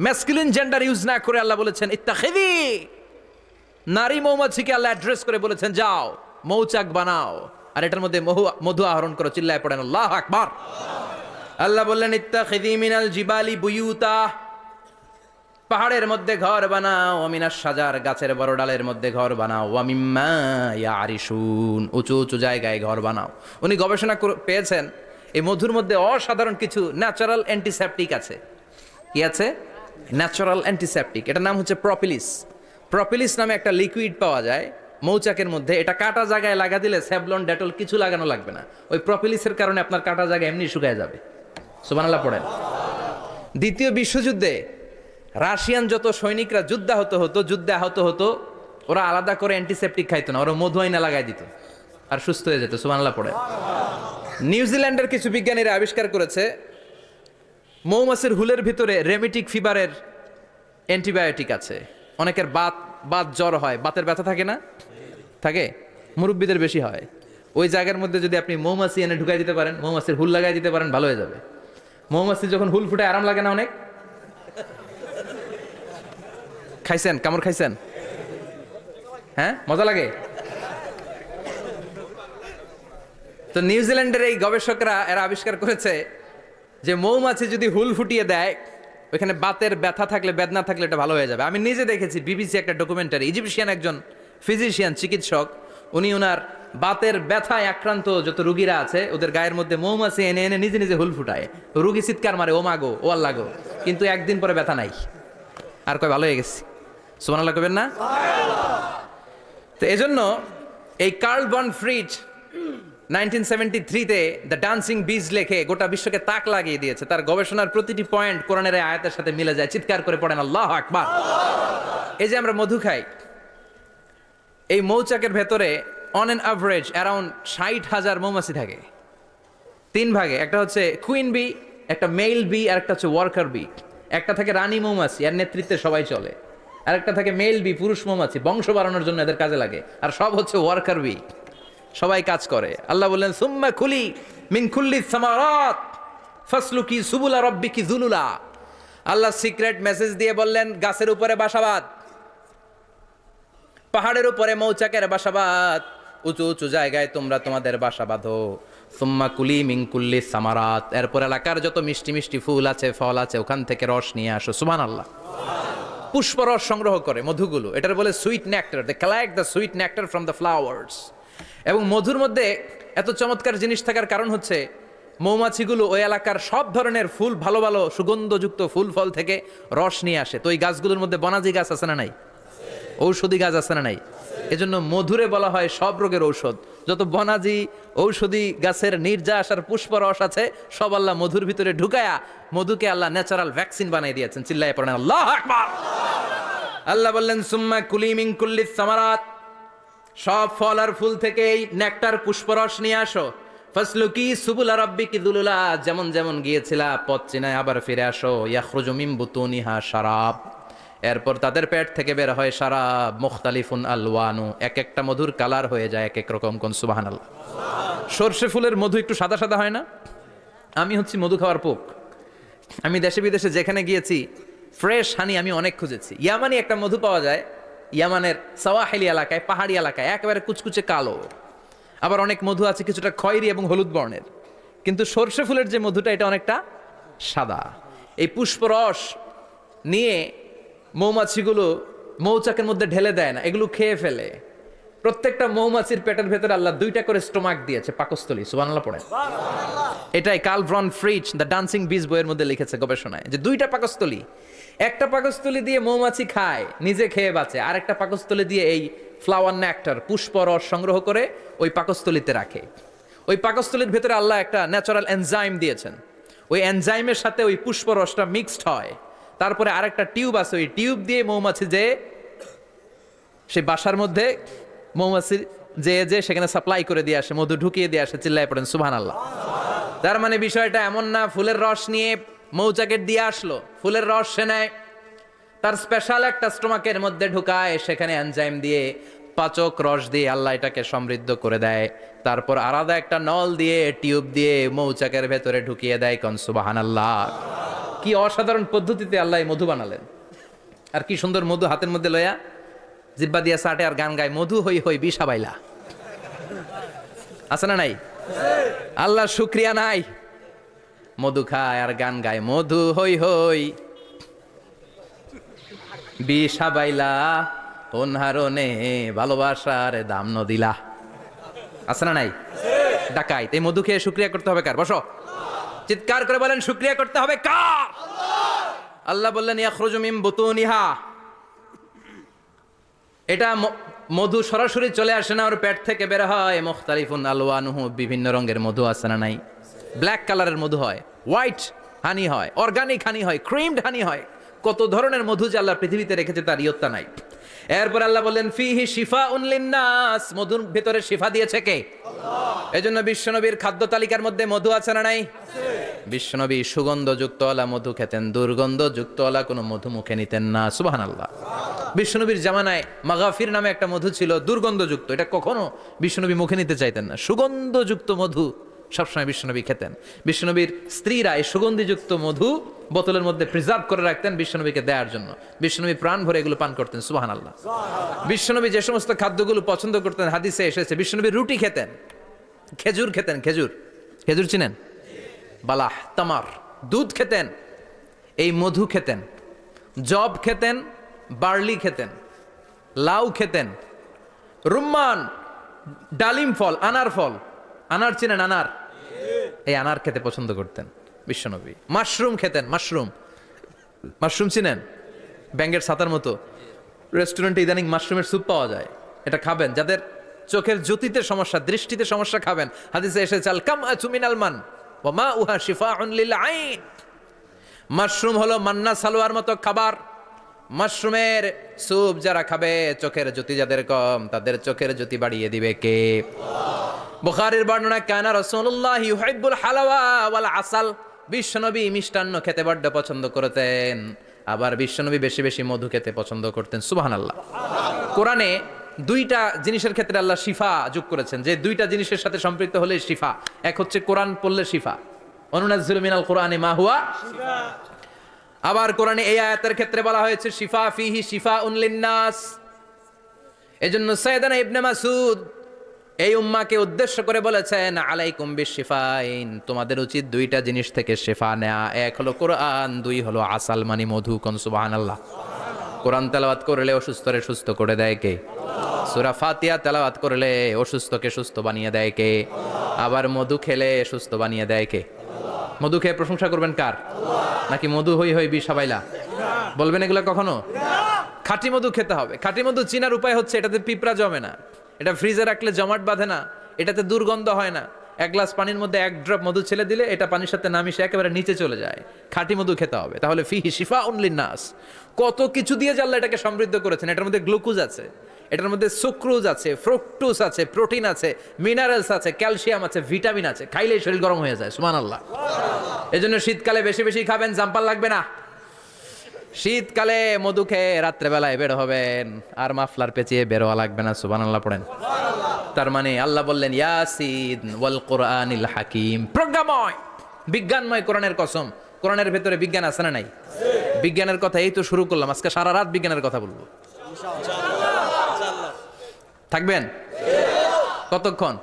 ম্যাসকুলিন জেন্ডার ইউজ না করে আল্লাহ বলেছেন ইত্তাখিদি। নারী মৌমাছিকে আল্লাহ অ্যাড্রেস করে বলেছেন যাও মৌচাক বানাও আর এটার মধ্যে মধু আহরণ করো। চিল্লায় পড়েন আল্লাহু আকবার। আল্লাহ বললেন ইত্তাখিদি মিনাল জিবালি বুয়ুতা, পাহাড়ের মধ্যে ঘর বানাও, ওয়ামিনাস সাজার, গাছের বড় ডালের মধ্যে ঘর বানাও, ওয়ামিম্মা ইয়ারিশুন, উঁচু উঁচু জায়গায় ঘর বানাও। উনি গবেষণা পেয়েছেন এই মধুর মধ্যে অসাধারণ কিছু ন্যাচারাল অ্যান্টিসেপটিক আছে। কি আছে? Natural antiseptic. এটার নাম হচ্ছে প্রপিলিস। প্রপিলিস নামে একটা লিকুইড পাওয়া যায় মৌচাকের মধ্যে। এটা কাটা জায়গায় লাগা দিলে স্যাভলন, ডেটল কিছু লাগানো লাগবে না। ওই প্রপিলিসের কারণে আপনার কাটা জায়গা এমনি শুকায় যাবে। সুবহানাল্লাহ পড়েন। দ্বিতীয় বিশ্বযুদ্ধে রাশিয়ান যত সৈনিকরা যুদ্ধে আহত হতো, ওরা আলাদা করে অ্যান্টিসেপটিক খাইতো না, ওরা মধু আইনা লাগাই দিত আর সুস্থ হয়ে যেত। সুবহানাল্লাহ পড়েন। নিউজিল্যান্ডের কিছু বিজ্ঞানীরা আবিষ্কার করেছে মৌমাছির হুলের ভিতরে রেমিটিক ফিভারের অ্যান্টিবায়োটিক আছে। অনেকের বাত জ্বর হয়, বাতের ব্যথা থাকে না? থাকে, মুরব্বীদের বেশি হয়। ওই জায়গার মধ্যে যদি আপনি মৌমাছি এনে ঢুকাই দিতে পারেন, মৌমাছির হুল লাগাই দিতে পারেন, ভালো হয়ে যাবে। মৌমাছি যখন হুল ফুটে আরাম লাগে না অনেক? খাইছেন? কামড় খাইছেন? হ্যাঁ, মজা লাগে। তো নিউজিল্যান্ডের এই গবেষকরা এরা আবিষ্কার করেছে যে মৌমাছি যদি হুল ফুটিয়ে দেয়, ওইখানে বাতের ব্যথা থাকলে, বেদনা থাকলে এটা ভালো হয়ে যাবে। আমি নিজে দেখেছি, বিবিসি একটা ডকুমেন্টারি, ইজিপশিয়ান একজন ফিজিশিয়ান, চিকিৎসক, উনি ওনার বাতের ব্যথায় আক্রান্ত যত রুগীরা আছে ওদের গায়ের মধ্যে মৌমাছি এনে এনে নিজে নিজে হুল ফুটায়, রুগী চিৎকার মারে ও মাগো ও আল্লাহ গো, কিন্তু একদিন পরে ব্যথা নাই, আর কয় ভালো হয়ে গেছি। সুবহানাল্লাহ কইবেন না? তো এজন্য এই কার্ল বন ফ্রিজ 1973-তে দ্য ডান্সিং বিজ লেখে গোটা বিশ্বকে তাক লাগিয়ে দিয়েছে। তার গবেষণার প্রতিটি পয়েন্ট কোরআনের এই আয়াতের সাথে মিলে যায়। চিৎকার করে পড়েন আল্লাহু আকবার। এই যে আমরা মধু খাই, এই মৌচাকের ভেতরে অন অ্যান অ্যাভারেজ অ্যারাউন্ড 60,000 মৌমাছি থাকে। 3 ভাগে, একটা হচ্ছে কুইন বি, একটা মেল বি, আর একটা হচ্ছে ওয়ার্কার বি। একটা থাকে রানী মৌমাছি, এর নেতৃত্বে সবাই চলে। আর একটা থাকে মেল বি, পুরুষ মৌমাছি, বংশ বাড়ানোর জন্য এদের কাজে লাগে। আর সব হচ্ছে ওয়ার্কার বি, সবাই কাজ করে। আল্লাহ বললেন সুম্মা কুলি মিন কুল্লি সামারাত ফাসলুকি সুবুলা রাব্বিকি যুলুলা। আল্লাহ সিক্রেট মেসেজ দিয়ে বললেন গাছের উপরে বাসাবাদ, পাহাড়ের উপরে মৌচাকের বাসাবাদ, উঁচু উঁচু জায়গায় তোমরা তোমাদের বাসা বাঁধো। সুম্মা কুলি মিন কুল্লি সামারাত, এরপর এলাকার যত মিষ্টি মিষ্টি ফুল আছে ফল আছে ওখান থেকে রস নিয়ে আসো। সুবহানাল্লাহ। পুষ্পরস সংগ্রহ করে মধুগুলো, এটার বলে sweet nectar. They collect the sweet nectar from the flowers. এবং মধুর মধ্যে এত চমৎকার জিনিস থাকার কারণ হচ্ছে মৌমাছিগুলো ওই এলাকার সব ধরনের ফুল, ভালো ভালো সুগন্ধযুক্ত ফুল ফল থেকে রস নিয়ে আসে। তো ওই গাছগুলোর মধ্যে বনাজি গাছ আছে না নাই? ঔষধি গাছ আছে না নাই? এজন্য মধুরে বলা হয় সব রোগের ঔষধ। যত বনাজি ঔষধি গাছের নির্যাস আর পুষ্পরস আছে সব আল্লাহ মধুর ভিতরে ঢুকায়া মধুকে আল্লাহ ন্যাচারাল ভ্যাকসিন বানিয়ে দিয়েছেন। চিল্লায়ে পড়েন আল্লাহু আকবার। আল্লাহ বললেন সুম্মা কুলি মিন কুল্লি সামারাত, সব ফল আর ফুল থেকে এই নেকটার পুষ্পরস নিয়ে আসো। ফাসলুকি সুবুলা রাব্বিকি যুলুলা, যেমন যেমন গিয়েছিলা পথ চিনায় আবার ফিরে আসো। ইয়াখরুজু মিন বুতুনিহা শারাব, এরপর তাদের পেট থেকে বের হয় শারাব। মুখতালিফুন আলওয়ানু, এক একটা মধুর কালার হয়ে যায় এক এক রকম। কোন সুবহানাল্লাহ। সরষে ফুলের মধু একটু সাদা সাদা হয় না? আমি হচ্ছি মধু খাওয়ার পোক। আমি দেশে বিদেশে যেখানে গিয়েছি ফ্রেশ হানি আমি অনেক খুঁজেছি। ইয়ামানি একটা মধু পাওয়া যায় ইয়ামানের সাওয়াহিলি এলাকায়, পাহাড়ি এলাকায়, একেবারে কুচকুচে কালো। আবার অনেক মধু আছে কিছুটা খয়েরি এবং হলুদ বর্ণের, কিন্তু সরষে ফুলের যে মধুটা এটা অনেকটা সাদা। এই পুষ্পরস নিয়ে মৌমাছিগুলো মৌচাকের মধ্যে ঢেলে দেয় না, এগুলো খেয়ে ফেলে। প্রত্যেকটা মৌমাছির পেটের ভেতরে আল্লাহ 2টা করে স্টোমাক দিয়েছে, পাকস্থলী। সুবহানাল্লাহ পড়ে। এটাই Karl von Frisch the dancing bees বইয়ের মধ্যে লিখেছে গবেষণায়, যে 2টা পাকস্থলী। একটা পাকস্থলী দিয়ে মৌমাছি খায়, নিজে খেয়ে বাঁচে, আর একটা পাকস্থলী দিয়ে এই ফ্লাওয়ার নেক্টার পুষ্পরস সংগ্রহ করে ওই পাকস্থলীতে রাখে। ওই পাকস্থলীর ভেতরে আল্লাহ একটা ন্যাচারাল এনজাইম দিয়েছেন, ওই এনজাইমের সাথে ওই পুষ্পরসটা মিক্সড হয়। তারপরে আরেকটা টিউব আছে, ওই টিউব দিয়ে মৌমাছি যে সেই বাসার মধ্যে মৌমাছি যে সেখানে সাপ্লাই করে দিয়ে আসে, মধু ঢুকিয়ে দিয়ে আসে। চিল্লায় পড়েন সুবহানাল্লাহ। তার মানে বিষয়টা এমন না ফুলের রস নিয়ে মৌচাকের দিয়ে আসলো, ফুলের রস সে নেয়, তার স্পেশাল একটা স্টোমাকের মধ্যে ঢুকায়, সেখানে এনজাইম দিয়ে পাচক রস দিয়ে আল্লাহ এটাকে সমৃদ্ধ করে দেয়। তারপর আলাদা একটা নল দিয়ে টিউব দিয়ে মৌচাকের ভেতরে ঢুকিয়ে দেয়। কোন সুবহানাল্লাহ। কি অসাধারণ পদ্ধতিতে আল্লাহ মধু বানালেন। আর কি সুন্দর মধু হাতের মধ্যে লয়া জিব্বা দিয়া চাটে আর গান গায়, মধু হই হই বিষা বাইলা। আছে না নাই? আল্লাহ শুকরিয়া নাই? মধু খায় আর গান গায়, মধু হই হই বিষা বাইলা, অনহারণে ভালোবাসার দাম নদিলা। আছে না নাই? ডাকাইত। এই মধু খেয়ে শুকরিয়া করতে হবে কার? বসো, চিৎকার করে বলেন শুকরিয়া করতে হবে কার? আল্লাহ বললেন ইয়াখরুজু মিন বুতুনিহা, এটা মধু সরাসরি চলে আসে না, ওর পেট থেকে বের হয়। মুখতালিফুন আলওয়ানুহু, বিভিন্ন রঙের মধু আছে না নাই? ব্ল্যাক কালারের মধু হয়, হোয়াইট হানি হয়, অর্গানিক হানি হয়, ক্রিমড হানি হয়। কত ধরনের মধু যে আল্লাহ পৃথিবীতে রেখেছে তার ইয়ত্তা নাই। এরপর আল্লাহ বললেন ফিহি শিফাউন লিন্নাস, মধুর ভেতরে শিফা দিয়েছে কে? আল্লাহ। এজন্য বিশ্বনবীর খাদ্য তালিকার মধ্যে মধু আছে না নাই? বিশ্বনবী সুগন্ধযুক্ত ওয়ালা মধু খেতেন, দুর্গন্ধযুক্ত ওয়ালা কোনো মধু মুখে নিতেন না। সুবহানাল্লাহ। বিশ্বনবীর জামানায় মাগাফির নামে একটা মধু ছিল, দুর্গন্ধযুক্ত, এটা কখনো বিশ্বনবী মুখে নিতে চাইতেন না। সুগন্ধযুক্ত মধু সবসময় বিশ্বনবী খেতেন। বিশ্বনবীর স্ত্রীরা এই সুগন্ধিযুক্ত মধু বোতলের মধ্যে প্রিজার্ভ করে রাখতেন বিশ্বনবীকে দেওয়ার জন্য। বিশ্বনবী প্রাণ ভরে এগুলো পান করতেন। সুবহানাল্লাহ। বিশ্বনবী যে সমস্ত খাদ্যগুলো পছন্দ করতেন হাদিসে এসেছে, বিশ্বনবী রুটি খেতেন, খেজুর খেতেন, খেজুর, খেজুর চিনেন? বালাহ, তামার, দুধ খেতেন, এই মধু খেতেন, জব খেতেন, বার্লি খেতেন, লাউ খেতেন, রুম্মান, ডালিম ফল, আনার ফল, আনার চিনেন? আনার, এই আনার খেতে পছন্দ করতেন বিশ্বনবী। মাশরুম খেতেন, মাশরুম, মাশরুম চিনেন? ব্যাঙের ছাতার মতো। রেস্টুরেন্টে ইদানিং মাশরুমের স্যুপ পাওয়া যায়, এটা খাবেন। যাদের চোখের জ্যোতিতে সমস্যা, দৃষ্টিতে সমস্যা, খাবেন। হাদিসে এসেছে আল কামআতু মিনাল মান ওয়া মাউহা শিফাউন লিল আইন। মাশরুম হলো মান্না সালোয়ার মতো খাবার। মাশরুমের স্যুপ যারা খাবে, চোখের জ্যোতি যাদের কম, তাদের চোখের জ্যোতি বাড়িয়ে দিবে কে? বুখারীর বর্ণনা, কানা রাসূলুল্লাহ ইউহিব্বুল হালাওয়া ওয়াল আসাল। বিশ্বনবী মিষ্টান্ন খেতে বড্ড পছন্দ করতেন, আবার বিশ্বনবী বেশি বেশি মধু খেতে পছন্দ করতেন। সুবহানাল্লাহ। কোরআনে দুইটা জিনিসের ক্ষেত্রে আল্লাহ শিফা যোগ করেছেন, যে দুইটা জিনিসের সাথে সম্পৃক্ত হলে শিফা। এক হচ্ছে কোরআন পড়লে শিফা, অনুনাজ্জিলু মিনাল কোরআনি মা হুয়া শিফা। আবার কোরআনে এই আয়াতের ক্ষেত্রে বলা হয়েছে শিফা ফিহি শিফাউন লিন্নাস। এজন্য সাইয়েদানা ইবনে মাসউদ এই উম্মাকে উদ্দেশ্য করে বলেছেন, আলাইকুম বিশিফাইন, তোমাদের উচিত দুইটা জিনিস থেকে শিফা নেয়া। এক হলো কোরআন, দুই হলো আসাল মানে মধু। কোন সুবহানাল্লাহ। কোরআন তেলাওয়াত করলে অসুস্থরে সুস্থ করে দেয় কে? সূরা ফাতিহা তেলাওয়াত করলে অসুস্থকে সুস্থ বানিয়ে দেয় কে? আবার মধু খেলে সুস্থ বানিয়ে দেয় কে? মধু খেয়ে প্রশংসা করবেন কার? নাকি মধু হই হই বিষ হাবাইলা বলবেন এগুলো কখনো? খাঁটি মধু খেতে হবে। খাঁটি মধু চিনার উপায় হচ্ছে এটাতে পিঁপড়া জমে না, এটা ফ্রিজে রাখলে জমাট বাঁধে না, এটাতে দুর্গন্ধ হয় না। এক গ্লাস পানির মধ্যে এক ড্রপ মধু ছেলে দিলে এটা পানির সাথে না মিশে একেবারে নিচে চলে যায়। খাঁটি মধু খেতে হবে। তাহলে ফিহি শিফাউন লিন্নাস। কত কিছু দিয়ে আল্লাহ এটাকে সমৃদ্ধ করেছেন। এটার মধ্যে গ্লুকোজ আছে, এটার মধ্যে সুক্রোজ আছে, ফ্রুকটোজ আছে, প্রোটিন আছে, মিনারেলস আছে, ক্যালসিয়াম আছে, ভিটামিন আছে। খাইলেই শরীর গরম হয়ে যায়। সুবহানাল্লাহ। এজন্য শীতকালে বেশি বেশি খাবেন, জাম্পার লাগবে না। শীতকালে মধু খেয়ে রাত্রেবেলায় বের হবেন, আর মাফলার পেঁচিয়ে বের হওয়া লাগবে না। সুবহানাল্লাহ পড়েন। তার মানে আল্লাহ বললেন ইয়াসিন ওয়াল কোরআনিল হাকিম, প্রজ্ঞাময়, বিজ্ঞানময় কোরআনের কসম। কোরআনের ভেতরে বিজ্ঞান আছে না নাই? বিজ্ঞানের কথা এই তো শুরু করলাম, আজকে সারা রাত বিজ্ঞানের কথা বলবো। থাকবেন কতক্ষণ?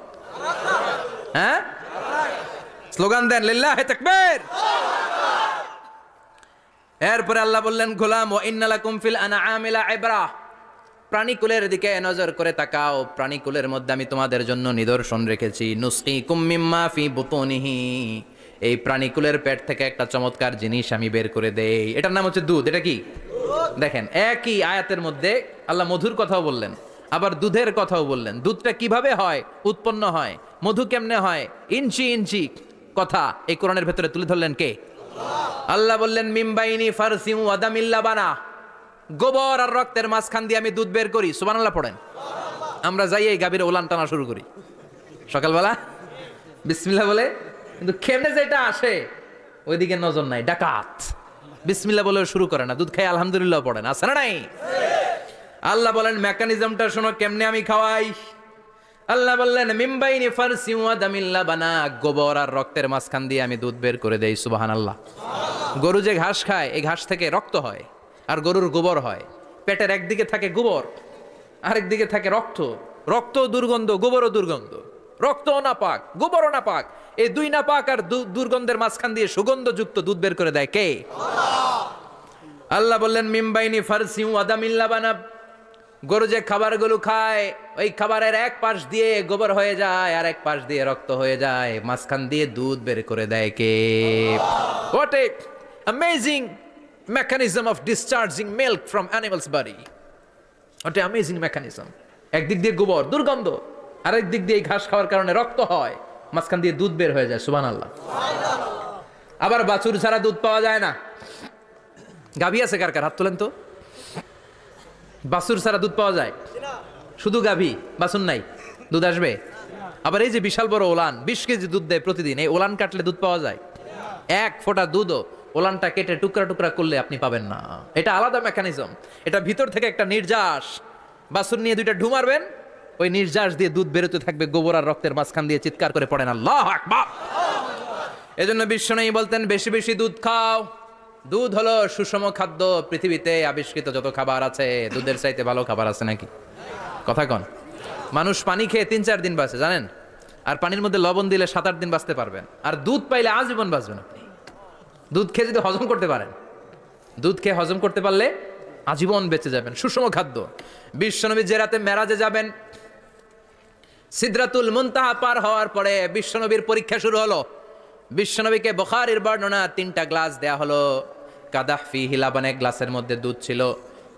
হ্যাঁ, স্লোগান দেন লিল্লাহি তাকবীর। এরপরে আল্লাহ বললেন, গোলাম ওয়া ইন্না লাকুম ফিল আনআমি লাইবরা, প্রাণীকুলের দিকে নজর করে তাকাও। প্রাণীকুলের মধ্যে আমি তোমাদের জন্য নিদর্শন রেখেছি। নুসকিকুম মিম্মা ফি বুতুনিহি, এই প্রাণীকুলের পেট থেকে একটা চমৎকার জিনিস আমি বের করে দেই, এটার নাম হচ্ছে দুধ। এটা কি? দেখেন, একই আয়াতের মধ্যে আল্লাহ মধুর কথাও বললেন, আবার দুধের কথাও বললেন। দুধটা কিভাবে হয়, উৎপন্ন হয়, মধু কেমনে হয়, ইঞ্চি ইঞ্চি কথা এই কোরআনের ভেতরে তুলে ধরলেন কে? আল্লাহ বললেন, মিমবাইনি ফারসিম ওয়াদামিল লাবানা, গোবর আর রক্তের মাঝখান দিয়ে আমি দুধ বের করি। সুবহানাল্লাহ পড়েন। আমরা যাই এই গাভীর ওলান টানা শুরু করি সকালবেলা বিসমিল্লাহ বলে, কিন্তু কেমনে যেটা আসে ওইদিকে নজর নাই। ডাকাত বিসমিল্লাহ বলে শুরু করে না, দুধ খাই আলহামদুলিল্লাহ পড়েন। আছে না নাই? আল্লাহ বলেন মেকানিজমটা শোনো কেমনে আমি খাওয়াই। আল্লাহ বললেন, মিমবাইনি ফারসিম ওয়াদামিল লাবানা, গোবর আর রক্তের মাঝখান দিয়ে আমি দুধ বের করে দেই। সুবহানাল্লাহ। গরু যে ঘাস খায়, এই ঘাস থেকে রক্ত হয় আর গরুর গোবর হয়। পেটের একদিকে থাকে গোবর, আরেকদিকে থাকে রক্ত। রক্ত দুর্গন্ধ, গোবরও দুর্গন্ধ। রক্তও নাপাক, গোবরও নাপাক। এই দুই নাপাক আর দুর্গন্ধের মাঝখান দিয়ে সুগন্ধযুক্ত দুধ বের করে দেয় কে? আল্লাহ বললেন, মিমবাইনি ফারসিম ওয়াদামিল লাবানা, গরু যে খাবারগুলো খায় ওই খাবারের এক পাশ দিয়ে গোবর হয়ে যায় আর এক পাশ দিয়ে রক্ত হয়ে যায়, মাঝখান দিয়ে দুধ বের করে দেয় কে? What a amazing mechanism of discharging milk from animal's body. What a amazing mechanism. একদিক দিয়ে গোবর দুর্গন্ধ, আরেক দিক দিয়ে ঘাস খাওয়ার কারণে রক্ত হয়, মাঝখান দিয়ে দুধ বের হয়ে যায়। সুবহানাল্লাহ। আবার বাছুর ছাড়া দুধ পাওয়া যায় না। গাভী আছে কার কার? হাত তোলেন তো। বাছুর ছাড়া দুধ পাওয়া যায়? শুধু গাভী, বাছুর নাই, দুধ আসবে? আবার এই যে বিশাল বড় ওলান, 20 কেজি দুধ দেয় প্রতিদিন, এই ওলান কাটলে দুধ পাওয়া যায়? এক ফোঁটা দুধও ওলানটা কেটে টুকরা টুকরা করলে আপনি পাবেন না। এটা আলাদা মেকানিজম। এটা ভিতর থেকে একটা নির্যাস। বাছুর নিয়ে দুইটা ঢু মারবেন, ওই নির্যাস দিয়ে দুধ বেরোতে থাকবে গোবর আর রক্তের মাঝখান দিয়ে। চিৎকার করে পড়েন আল্লাহু আকবার। এজন্য বিশ্বনবী বলতেন, বেশি বেশি দুধ খাও। দুধ হলো সুষম খাদ্য। পৃথিবীতে আবিষ্কৃত যত খাবার আছে, দুধের চাইতে ভালো খাবার আছে নাকি? কথা কন। মানুষ পানি খেয়ে 3-4 দিন বাঁচে জানেন, আর পানির মধ্যে লবণ দিলে 7-8 দিন বাঁচতে পারবেন। আর দুধ পাইলে আজীবন বাঁচবেন আপনি। দুধ খেয়ে যদি হজম করতে পারেন, দুধ খেয়ে হজম করতে পারলে আজীবন বেঁচে যাবেন। সুষম খাদ্য। বিশ্বনবী যে রাতে মেরাজে যাবেন, সিদরাতুল মুনতাহা পার হওয়ার পরে বিশ্বনবীর পরীক্ষা শুরু হলো। বিশ্বনবীকে বুখারীর বর্ণনা 3টা গ্লাস দেয়া হলো। কাদাহ ফিহি লাবান, এক গ্লাসের মধ্যে দুধ ছিল।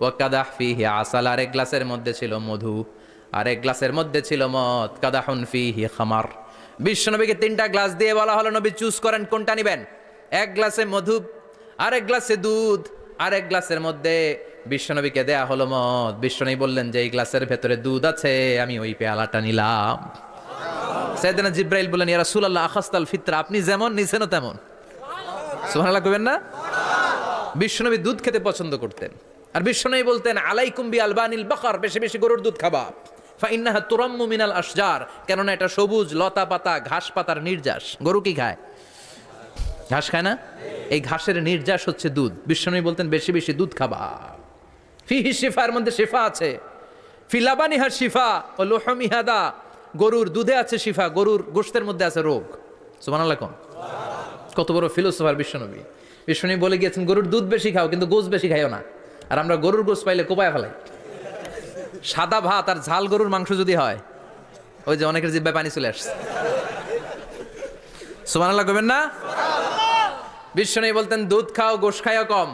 ওয়া কাদাহ ফিহি আসাল, আর এক গ্লাসের মধ্যে ছিল মধু। আর এক গ্লাসের মধ্যে ছিল মদ। কাদাহুন ফিহি খামার। বিশ্বনবীকে 3টা গ্লাস দিয়ে বলা হলো, নবী চুজ করেন কোনটা নেবেন। এক গ্লাসে মধু, আরেক গ্লাসে দুধ, আরেক গ্লাসের মধ্যে বিশ্বনবীকে দেয়া হলো মদ। বিশ্বনবী বললেন যে এই গ্লাসের ভেতরে দুধ আছে, আমি ওই পেয়ালাটা নিলাম। সাইয়েদনা জিব্রাইল বললেন, ইয়া রাসূলুল্লাহ আখাস্তাল ফিতরা, আপনি যেমন নিছেনও তেমন। সুবহানাল্লাহ কইবেন না? বিশ্বনবী দুধ খেতে পছন্দ করতেন। আর বিশ্বনবী বলতেন, আলাইকুম বি আলবানিল বাকার, বেশি বেশি গরুর দুধ খাবা। ফা ইন্নাহা তুরাম্মু মিনাল আশজার, কেননা এটা সবুজ লতা পাতা ঘাস পাতার নির্যাস। গরু কি খায়? ঘাস খায় না? এই ঘাসের নির্যাস হচ্ছে দুধ। বিশ্বনবী বলতেন বেশি বেশি দুধ খাবা। ফিহি শিফা, এর মধ্যে শিফা আছে। ফি লাবানিহা শিফা ও লুহমিহা দা, গরুর দুধে আছে শিফা, গরুর গোশতের মধ্যে আছে রোগ। সুবহানাল্লাহ কোন? কত বড় ফিলোসোফার বিশ্বনবী। বিশ্বনবী বলে গিয়েছেন গরুর দুধ বেশি খাও, কিন্তু গোশ বেশি খাইও না। আর আমরা গরুর গোশ পাইলে কোপায় ফেলাই। সাদা ভাত আর ঝাল গরুর মাংস যদি হয়, ওই যে অনেকের জিহ্বায় পানি চলে আসছে। সুবহানাল্লাহ কইবেন না? বিশ্বনবী বলতেন দুধ খাও, গোশ খাইও কম।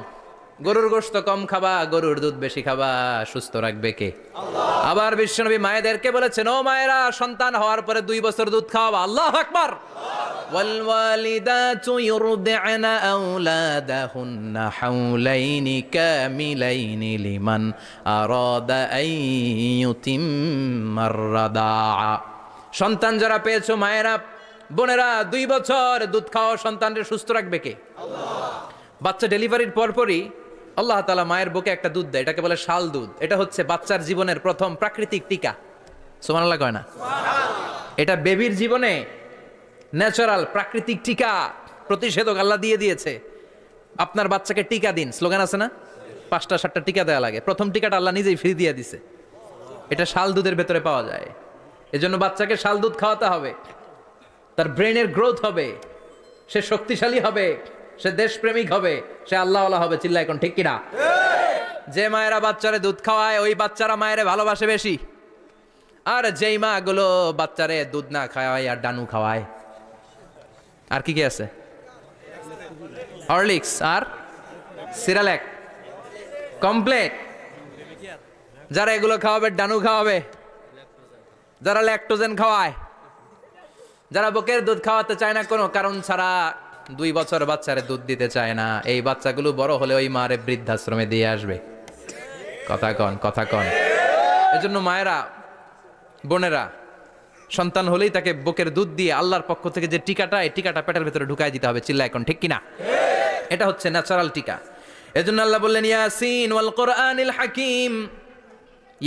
গরুর গোশত কম খাবা, গরুর দুধ বেশি খাবা। সুস্থ রাখবে কে? আল্লাহ। আবার বিশ্বনবী মায়েদেরকে বলেছেন, ও মায়েরা, সন্তান হওয়ার পরে 2 বছর দুধ খাওয়াবা। আল্লাহু আকবার। ওয়াল ওয়ালিদাতু ইউরদি'না আওলাদাহুন্না হাওলাইনি কামিলাইনি লিমান আরাদা আন ইউতিম্মার রাদাআ। সন্তান যারা পেয়েছো মায়েরা, বোনেরা, 2 বছর দুধ খাওয়া সন্তানকে সুস্থ রাখবে কে? আল্লাহ। বাচ্চা ডেলিভারির পরপরই আল্লাহ তাআলা মায়ের বুকে একটা দুধ দেয়, এটাকে বলে শাল দুধ। এটা হচ্ছে বাচ্চার জীবনের প্রথম প্রাকৃতিক টিকা। সুবহানাল্লাহ কয় না? এটা বেবির জীবনে ন্যাচারাল প্রাকৃতিক টিকা, প্রতিষেধক আল্লাহ দিয়ে দিয়েছে। আপনার বাচ্চাকে টিকা দিন, স্লোগান আছে না? 5টা 7টা টিকা দেওয়া লাগে। প্রথম টিকাটা আল্লাহ নিজেই ফ্রি দিয়ে দিছে। এটা শাল দুধের ভেতরে পাওয়া যায়। এজন্য বাচ্চাকে শাল দুধ খাওয়াতে হবে। তার ব্রেনের গ্রোথ হবে, সে শক্তিশালী হবে, সে দেশপ্রেমিক হবে, সে আল্লাহওয়ালা হবে। চিল্লা এখন ঠিক কিনা? যে মায়েরা বাচ্চারে দুধ খাওয়ায়, ওই বাচ্চারা মায়েরে ভালোবাসে বেশি। আর যেই মা গুলো বাচ্চারে দুধ না খাওয়ায় আর ডানু খাওয়ায়, আর কি কি আছে? হরলিক্স আর সিরালেক, কমপ্লেট। যারা এগুলো খাওয়াবে, ডানু খাওয়াবে, যারা ল্যাকটোজেন খাওয়ায়, যারা বুকের দুধ খাওয়াতে চায় না কোনো কারণ ছাড়া, 2 বছর বাচ্চারে দুধ দিতে চায় না, এই বাচ্চাগুলো বড় হলে ওই মারে বৃদ্ধাশ্রমে দিয়ে আসবে। কথা কন, কথা কন। এজন্য মায়েরা, বোনেরা, সন্তান হলেই তাকে বুকের দুধ দিয়ে আল্লাহর পক্ষ থেকে যে টিকাটা, এই টিকাটা পেটের ভিতরে ঢুকাই দিতে হবে। চিল্লা এখন ঠিক কিনা? এটা হচ্ছে ন্যাচারাল টিকা। এজন্য আল্লাহ বললেন, ইয়াসিন ওয়াল কোরআনিল হাকিম।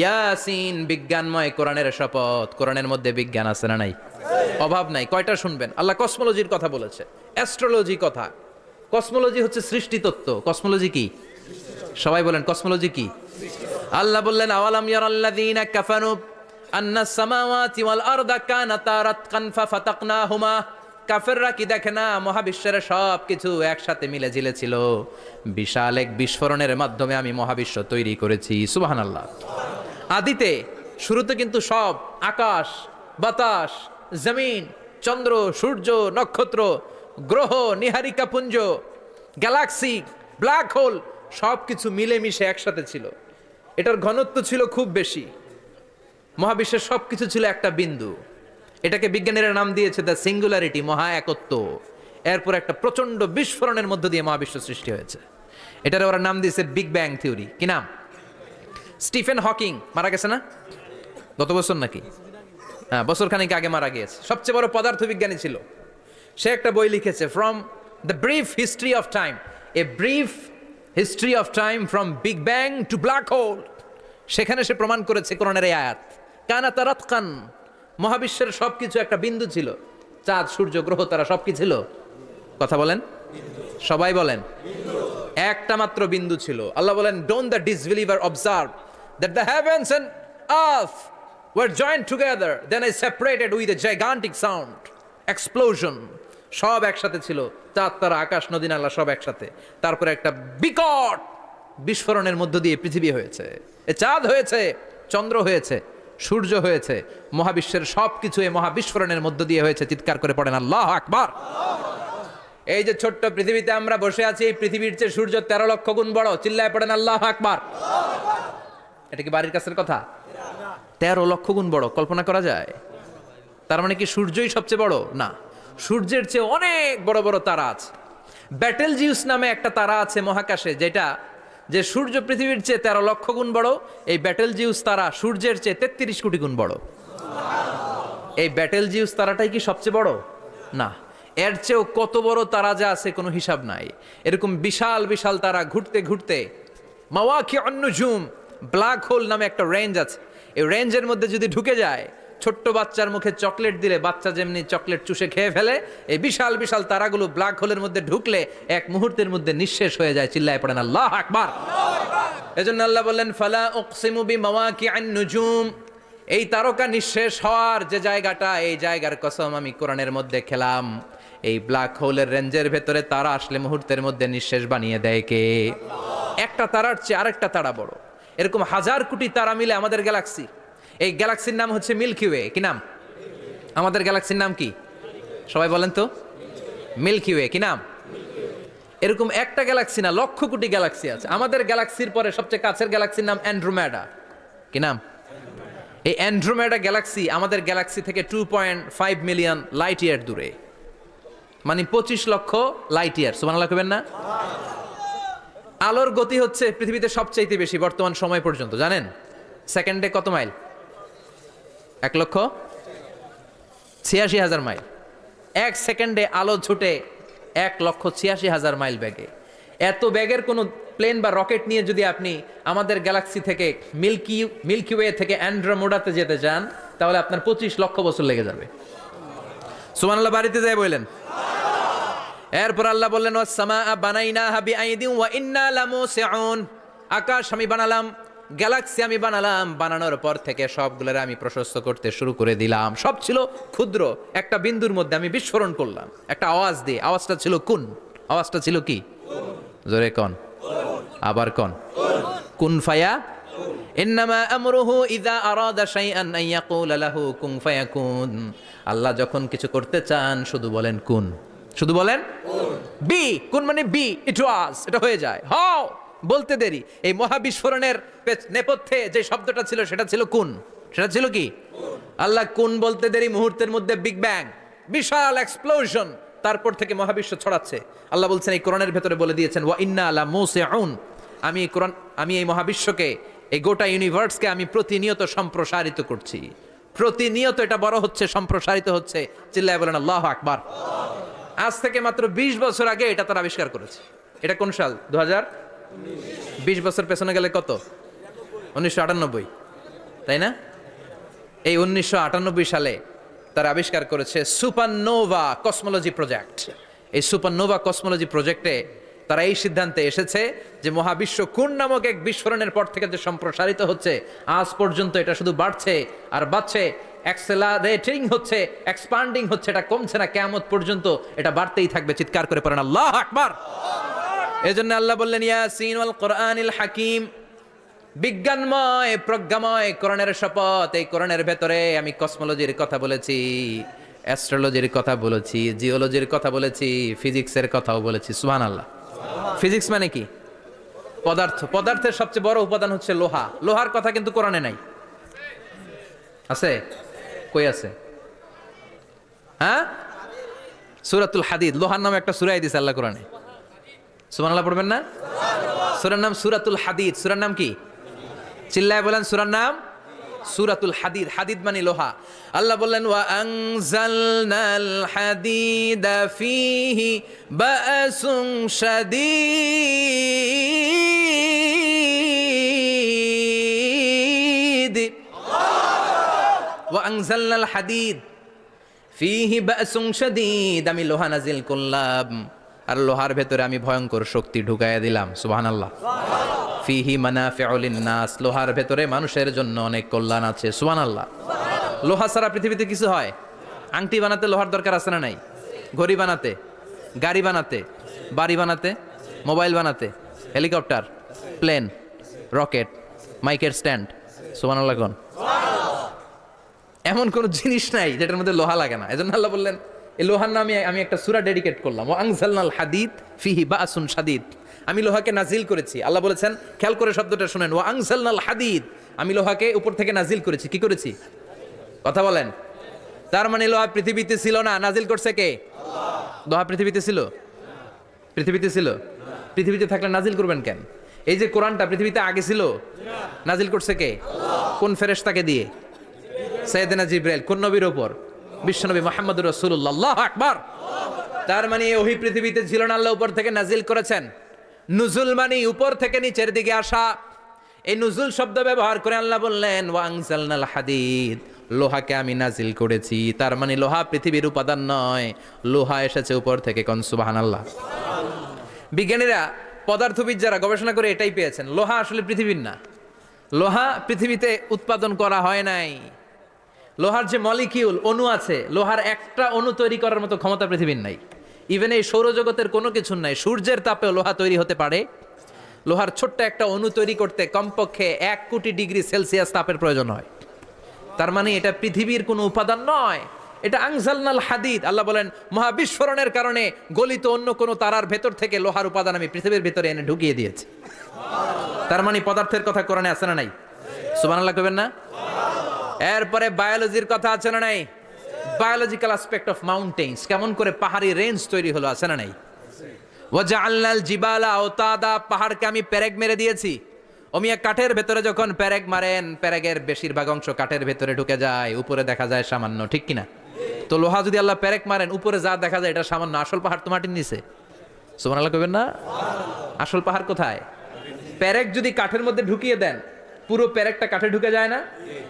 ইয়াসিন, বিজ্ঞানময় কোরআনের শপথ। কোরআনের মধ্যে বিজ্ঞান আছে না নাই? অভাব নাই। কয়টা শুনবেন? আল্লাহ কসমোলজির কথা বলেছে, অ্যাস্ট্রোলজি কথা। কসমোলজি হচ্ছে সৃষ্টি তত্ত্ব। কসমোলজি কি? সবাই বলেন কসমোলজি কি? আল্লাহ বললেন, আওয়ালাম ইয়ারাল্লাযীনা কাফারু আন্নাস সামাওয়াতি ওয়াল আরদা কানাতা রাতকান ফাফাতাকনাহুমা। কাফেররা কি দেখে না মহাবিশ্বের সব কিছু একসাথে মিলে ঝিলে ছিল, বিশাল এক বিস্ফোরণের মাধ্যমে আমি মহাবিশ্ব তৈরি করেছি। সুবহানাল্লাহ। আদিতে, শুরুতে কিন্তু সব আকাশ, বাতাস, জমিন, চন্দ্র, সূর্য, নক্ষত্র, গ্রহ, নিহারিকা পুঞ্জ, গ্যালাক্সি, ব্ল্যাক হোল, সব কিছু মিলেমিশে একসাথে ছিল। এটার ঘনত্ব ছিল খুব বেশি। মহাবিশ্বের সব কিছু ছিল একটা বিন্দু। এটাকে বিজ্ঞানীরা নাম দিয়েছে দ্য সিঙ্গুলারিটি, মহা একত্ব। এরপর একটা প্রচন্ড বিস্ফোরণের মধ্য দিয়ে মহাবিশ্ব সৃষ্টি হয়েছে। এটার ওরা নাম দিয়েছে বিগ ব্যাং থিওরি। কি নাম? স্টিফেন হকিং মারা গেছে না গত বছর নাকি? হ্যাঁ, বছর খানিক আগে মারা গিয়েছে। সবচেয়ে বড় পদার্থবিজ্ঞানী ছিল। সে একটা বই লিখেছে, from the brief history of time, a brief history of time from big bang two black hole. সেখানে সে প্রমাণ করেছে কোরআনের এই আয়াত, কানাতা রাতকান, মহাবিশ্বের সবকিছু একটা বিন্দু ছিল। চাঁদ, সূর্য, গ্রহ, তারা সব কি ছিল? কথা বলেন, সবাই বলেন। একটা মাত্র বিন্দু ছিল। আল্লাহ বলেন, don't the disbeliever observe that the heavens and earth were joined together, then I separated with a gigantic sound, explosion. সব একসাথে ছিল, চাঁদ, তারা, আকাশ, নদী, নালা সব একসাথে। তারপরে একটা বিকট বিস্ফোরণের মধ্য দিয়ে পৃথিবী হয়েছে, এ চাঁদ হয়েছে, চন্দ্র হয়েছে। সূর্য হয়েছে, মহাবিশ্বের সবকিছু এই মহাবিস্ফোরণের মধ্য দিয়ে হয়েছে। চিৎকার করে পড়েন আল্লাহু আকবার। এই যে ছোট্ট পৃথিবীতে আমরা বসে আছি, এই পৃথিবীর চেয়ে সূর্য 13 লক্ষ গুণ বড়। চিল্লায় পড়েন আল্লাহু আকবার। এটা কি বাড়ির কাছের কথা? 13 লক্ষ গুণ বড়, কল্পনা করা যায়? তার মানে কি সূর্যই সবচেয়ে বড়? না, সূর্যের চেয়ে অনেক বড় বড় তারা আছে। ব্যাটেল জিউস নামে একটা তারা আছে মহাকাশে, যেটা যে সূর্য পৃথিবীর চেয়ে 13 লক্ষ গুণ বড়। এই ব্যাটেল জিউস তারা সূর্যের চেয়ে 33 কোটি গুণ বড়। এই ব্যাটেল জিউস তারাটাই কি সবচেয়ে বড়? না, এর চেয়েও কত বড় তারা যা আছে কোনো হিসাব নাই। এরকম বিশাল বিশাল তারা ঘুরতে ঘুরতে মাওয়াকিউন নুজুম, ব্ল্যাক হোল নামে একটা রেঞ্জ আছে। এই রেঞ্জের মধ্যে যদি ঢুকে যায়, ছোট্ট বাচ্চার মুখে চকলেট দিলে বাচ্চা যেমনি চকলেট চুষে খেয়ে ফেলে, এই বিশাল বিশাল তারাগুলো ব্ল্যাক হোলের মধ্যে ঢুকলে এক মুহূর্তের মধ্যে নিঃশেষ হয়ে যায়। চিল্লায় পড়েন আল্লাহু আকবার। এজন্য আল্লাহ বললেন ফালা উকসিমু বিমাওয়াকিউন নুজুম, এই তারকা নিঃশেষ হওয়ার যে জায়গাটা, এই জায়গার কসম আমি কোরআনের মধ্যে খেলাম। এই ব্ল্যাক হোলের রেঞ্জের ভেতরে তারা আসলে মুহূর্তের মধ্যে নিঃশেষ বানিয়ে দেয় কে? একটা তারার চেয়ে আরেকটা তারা বড়। এরকম হাজার কোটি তারা মিলে আমাদের গ্যালাক্সি। এই গ্যালাক্সির নাম হচ্ছে মিল্কি ওয়ে। কি নাম? আমাদের গ্যালাক্সির নাম কি? সবাই বলেন তো। Milky Way. কি নাম? এরকম একটা গ্যালাক্সি না, লক্ষ কোটি গ্যালাক্সি আছে। আমাদের গ্যালাক্সির পরে সবচেয়ে কাছের গ্যালাক্সির নাম অ্যান্ড্রোমেডা। কি নাম? এই অ্যান্ড্রোমেডা গ্যালাক্সি আমাদের গ্যালাক্সি থেকে 2.5 মিলিয়ন লাইট ইয়ার দূরে, মানে 25 লক্ষ লাইট ইয়ার। সুবহানাল্লাহ কইবেন না? আলোর গতি হচ্ছে পৃথিবীতে সবচাইতে বেশি বর্তমান সময় পর্যন্ত, জানেন? সেকেন্ডে কত মাইল? 1,86,000 মাইল। এক সেকেন্ডে আলো ছুটে 1,86,000 মাইল বেগে। এত বেগের কোনো প্লেন বা রকেট নিয়ে যদি আপনি আমাদের গ্যালাক্সি থেকে মিল্কি ওয়ে থেকে অ্যান্ড্রোমেডাতে যেতে চান, তাহলে আপনার 25 লক্ষ বছর লেগে যাবে। সুবহানাল্লাহ বাড়িতে যায় বললেন। এরপর আল্লাহ বললেন ওয়াস সামাআ বানাইনাহা বিআইদিন ওয়া ইন্না লামুসিউন, আকাশ আমি বানালাম, গ্যালাক্সি আমি বানালাম। বানানোর পর থেকে সবগুলোর আমি প্রশস্ত করতে শুরু করে দিলাম। সব ছিল ক্ষুদ্র, একটা বিন্দুর মধ্যে আমি বিস্ফোরণ করলাম একটা আওয়াজ দিয়ে। আওয়াজটা ছিল কুন। আওয়াজটা ছিল কি? জোরে কন, আবার কন। কুন ফায়া ইন্নামা আমরুহু ইযা আরাদা শাইআন আন ইয়াকুলা লাহু কুন ফায়াকুন। আল্লাহ যখন কিছু করতে চান শুধু বলেন কুন, শুধু বলেন বি। কুন মানে বি, ইট ওয়াজ, এটা হয়ে যায়। হাও বলতে দেরি। এই মহাবিস্ফোরণের নেপথ্যে যে শব্দটা ছিল সেটা ছিল কুন। সেটা ছিল কি? আল্লাহ কুন বলতে দেরি, মুহূর্তের মধ্যে বিগ ব্যাং, বিশাল এক্সপ্লোশন, তারপর থেকে মহাবিশ্ব ছড়াচ্ছে। আল্লাহ বলছেন এই কোরআনের ভেতরে বলে দিয়েছেন ওয়া ইন্না লামুসিউন, আমি এই মহাবিশ্বকে, এই গোটা ইউনিভার্সকে আমি প্রতিনিয়ত সম্প্রসারিত করছি। প্রতিনিয়ত এটা বড় হচ্ছে, সম্প্রসারিত হচ্ছে। চিল্লায় বলেন আল্লাহু আকবার। আজ থেকে মাত্র 20 বছর আগে এটা তারা আবিষ্কার করেছে। এটা কোন সাল? 2020 বছর পেছনে গেলে কত? 1998, তাই না? এই 1998 সালে তারা আবিষ্কার করেছে সুপারনোভা কসমোলজি প্রজেক্ট। এই সুপারনোভা কসমোলজি প্রজেক্টে তারা এই সিদ্ধান্তে এসেছে যে মহাবিশ্ব কোন নামক এক বিস্ফোরণের পর থেকে যে সম্প্রসারিত হচ্ছে, আজ পর্যন্ত এটা শুধু বাড়ছে আর বাড়ছে, অ্যাক্সেলারেটিং হচ্ছে, এক্সপান্ডিং হচ্ছে, এটা কমছে না। কিয়ামত পর্যন্ত এটা বাড়তেই থাকবে। চিৎকার করে পড়েন আল্লাহু আকবার। এজন্য আল্লাহ বললেন ইয়াসিন ওয়াল কোরআনিল হাকিম, বিজ্ঞানময় প্রজ্ঞাময় কোরআনের শপথ। এই কোরআনের ভেতরে আমি কসমোলজির কথা বলেছি, অ্যাস্ট্রোলজির কথা বলেছি, জিওলজির কথা বলেছি, ফিজিক্সের কথাও বলেছি। সুবহানাল্লাহ। ফিজিক্স মানে কি? পদার্থ। পদার্থের সবচেয়ে বড় উপাদান হচ্ছে লোহা। লোহার কথা কিন্তু কোরআনে নাই। আছে? কই আছে? হ্যাঁ, সূরাতুল হাদিদ, লোহার নামে একটা সূরা দিয়েছে আল্লাহ কোরআনে। সুবহানাল্লাহ পড়বেন না? সূরার নাম সূরাতুল হাদিদ। সূরার নাম কি? চিল্লায় বলেন সূরার নাম সূরাতুল হাদিদ। হাদিদ মানে লোহা। আল্লাহ বললেন ওয়া আনজালনাল হাদিদা ফীহি বা'সুন শাদীদ। ওয়া আনজালনাল হাদিদ ফীহি বা'সুন শাদীদ, আমি লোহা নাজিল করলাম আর লোহার ভেতরে আমি ভয়ঙ্কর শক্তি ঢুকাইয়া দিলাম। সুবহানাল্লাহ। ফিহি মানাফিউ লিন-নাস, লোহার ভেতরে মানুষের জন্য অনেক কল্যাণ আছে। সুবহানাল্লাহ। লোহা ছাড়া পৃথিবীতে কিছু হয়? আংটি বানাতে লোহার দরকার আছে না নাই? ঘড়ি বানাতে, গাড়ি বানাতে, বাড়ি বানাতে, মোবাইল বানাতে, হেলিকপ্টার, প্লেন, রকেট, মাইকের স্ট্যান্ড। সুবহানাল্লাহ কোন? এমন কোন জিনিস নাই যেটার মধ্যে লোহা লাগে না। এজন্য আল্লাহ বললেন এই লোহার নামে আমি একটা সূরা ডেডিকেট করলাম, ওয়া আনজালনাল হাদিদ ফিহি বাসুন শাদীদ। আমি লোহাকে নাজিল করেছি। আল্লাহ বলেছেন, খেয়াল করে শব্দটা শুনেন, ওয়া আনজালনাল হাদিদ, আমি লোহাকে উপর থেকে নাজিল করেছি। কি করেছি? কথা বলেন। তার মানে লোহা পৃথিবীতে ছিল না, নাজিল করছে কে? লোহা পৃথিবীতে ছিল? পৃথিবীতে ছিল? পৃথিবীতে থাকলে নাজিল করবেন কেন? এই যে কোরআনটা পৃথিবীতে আগে ছিল, নাজিল করছে কে? কোন ফেরেশতাকে দিয়ে? সাইয়েদনা জিবরাইল। কোন নবীর উপর? বিশ্বনবী মুহাম্মদুর রাসূলুল্লাহ। আল্লাহু আকবার। তার মানে ওহী পৃথিবীতে ছিল না, আল্লাহ উপর থেকে নাজিল করেছেন। নুজুল মানে উপর থেকে নিচের দিকে আসা। এই নুজুল শব্দ ব্যবহার করে আল্লাহ বললেন, ওয়া আনজালনাল হাদিদ, লোহাকে আমি নাজিল করেছি। তার মানে লোহা পৃথিবীর উপাদান নয়, লোহা এসেছে উপর থেকে। কোন সুবহানাল্লাহ। বিজ্ঞানীরা, পদার্থবিদ যারা গবেষণা করে এটাই পেয়েছেন, লোহা আসলে পৃথিবীর না। লোহা পৃথিবীতে উৎপাদন করা হয় নাই। লোহার যে মলিকিউল, অণু আছে, লোহার একটা অণু তৈরি করার মতো ক্ষমতা পৃথিবীর নাই। ইভেন এই সৌরজগতের কোনো কিছু নাই। সূর্যের তাপেও লোহা তৈরি হতে পারে? লোহার ছোট্ট একটা অণু তৈরি করতে কমপক্ষে 1 কোটি ডিগ্রি সেলসিয়াস তাপের প্রয়োজন হয়। তার মানে এটা পৃথিবীর কোনো উপাদান নয়, এটা আনজালনাল হাদিদ। আল্লাহ বলেন, মহাবিস্ফোরণের কারণে গলিত অন্য কোনো তারার ভেতর থেকে লোহার উপাদান আমি পৃথিবীর ভিতরে এনে ঢুকিয়ে দিয়েছি। তার মানে পদার্থের কথা কোরআনে আছে না নাই? সুবহানাল্লাহ কইবেন না? এরপরে বায়োলজির কথা আছে না নাই? বায়োলজিক্যাল অ্যাসপেক্ট অফ মাউন্টেন্স, কেমন করে পাহাড়ি রেঞ্জ তৈরি হলো, আছে না নাই? ওয়াজআলনাল জিবালা আওতাদা, পাহাড়কে আমি পেরেক মেরে দিয়েছি। ওমিয়া কাঠের ভেতরে যখন পেরেক মারেন, পেরেকের বেশিরভাগ অংশ কাঠের ভেতরে ঢুকে যায়, উপরে দেখা যায় সামান্য, ঠিক কিনা? তো লোহা যদি আল্লাহ পেরেক মারেন, উপরে যা দেখা যায় এটা সামান্য, আসল পাহাড় তো মাটির নিচে। সুবহানাল্লাহ কইবেন না? আসল পাহাড় কোথায়? পেরেক যদি কাঠের মধ্যে ঢুকিয়ে দেন, পুরো পেরেকটা কাঠে ঢুকে যায় না?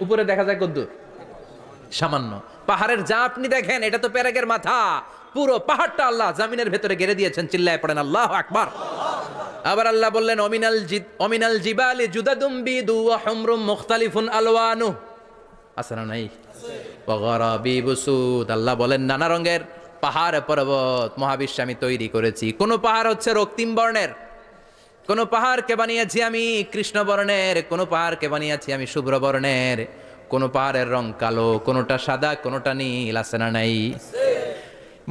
উপরে দেখা যায় কদ্দূর? সামান্য। পাহাড়ের যা আপনি দেখেন এটা তো পেরেকের মাথা, পুরো পাহাড়টা আল্লাহ জামিনের ভেতরে গেড়ে দিয়েছেন। চিল্লায় পড়েন আল্লাহু আকবার। আবার আল্লাহ বললেন, অমিনাল জিবালি জুদাদুম বিদু ওয়া হুমরুম মুখতালিফুন আলওয়ানু, আছে না নাই? ওয়া গারাবিবু সুদ, আল্লাহ বলেন নানা রঙের পাহাড় পর্বত মহাবিশ্বে আমি তৈরি করেছি। কোন পাহাড় হচ্ছে রক্তিম বর্ণের, কোন পাহাড়কে বানিয়েছি আমি কৃষ্ণ বর্ণের, কোন পাহাড়কে বানিয়েছি আমি শুভ্র বর্ণের, কোন পাহাড়ের রং কালো, কোনটা সাদা, কোনটা নীল, আছে না নাই?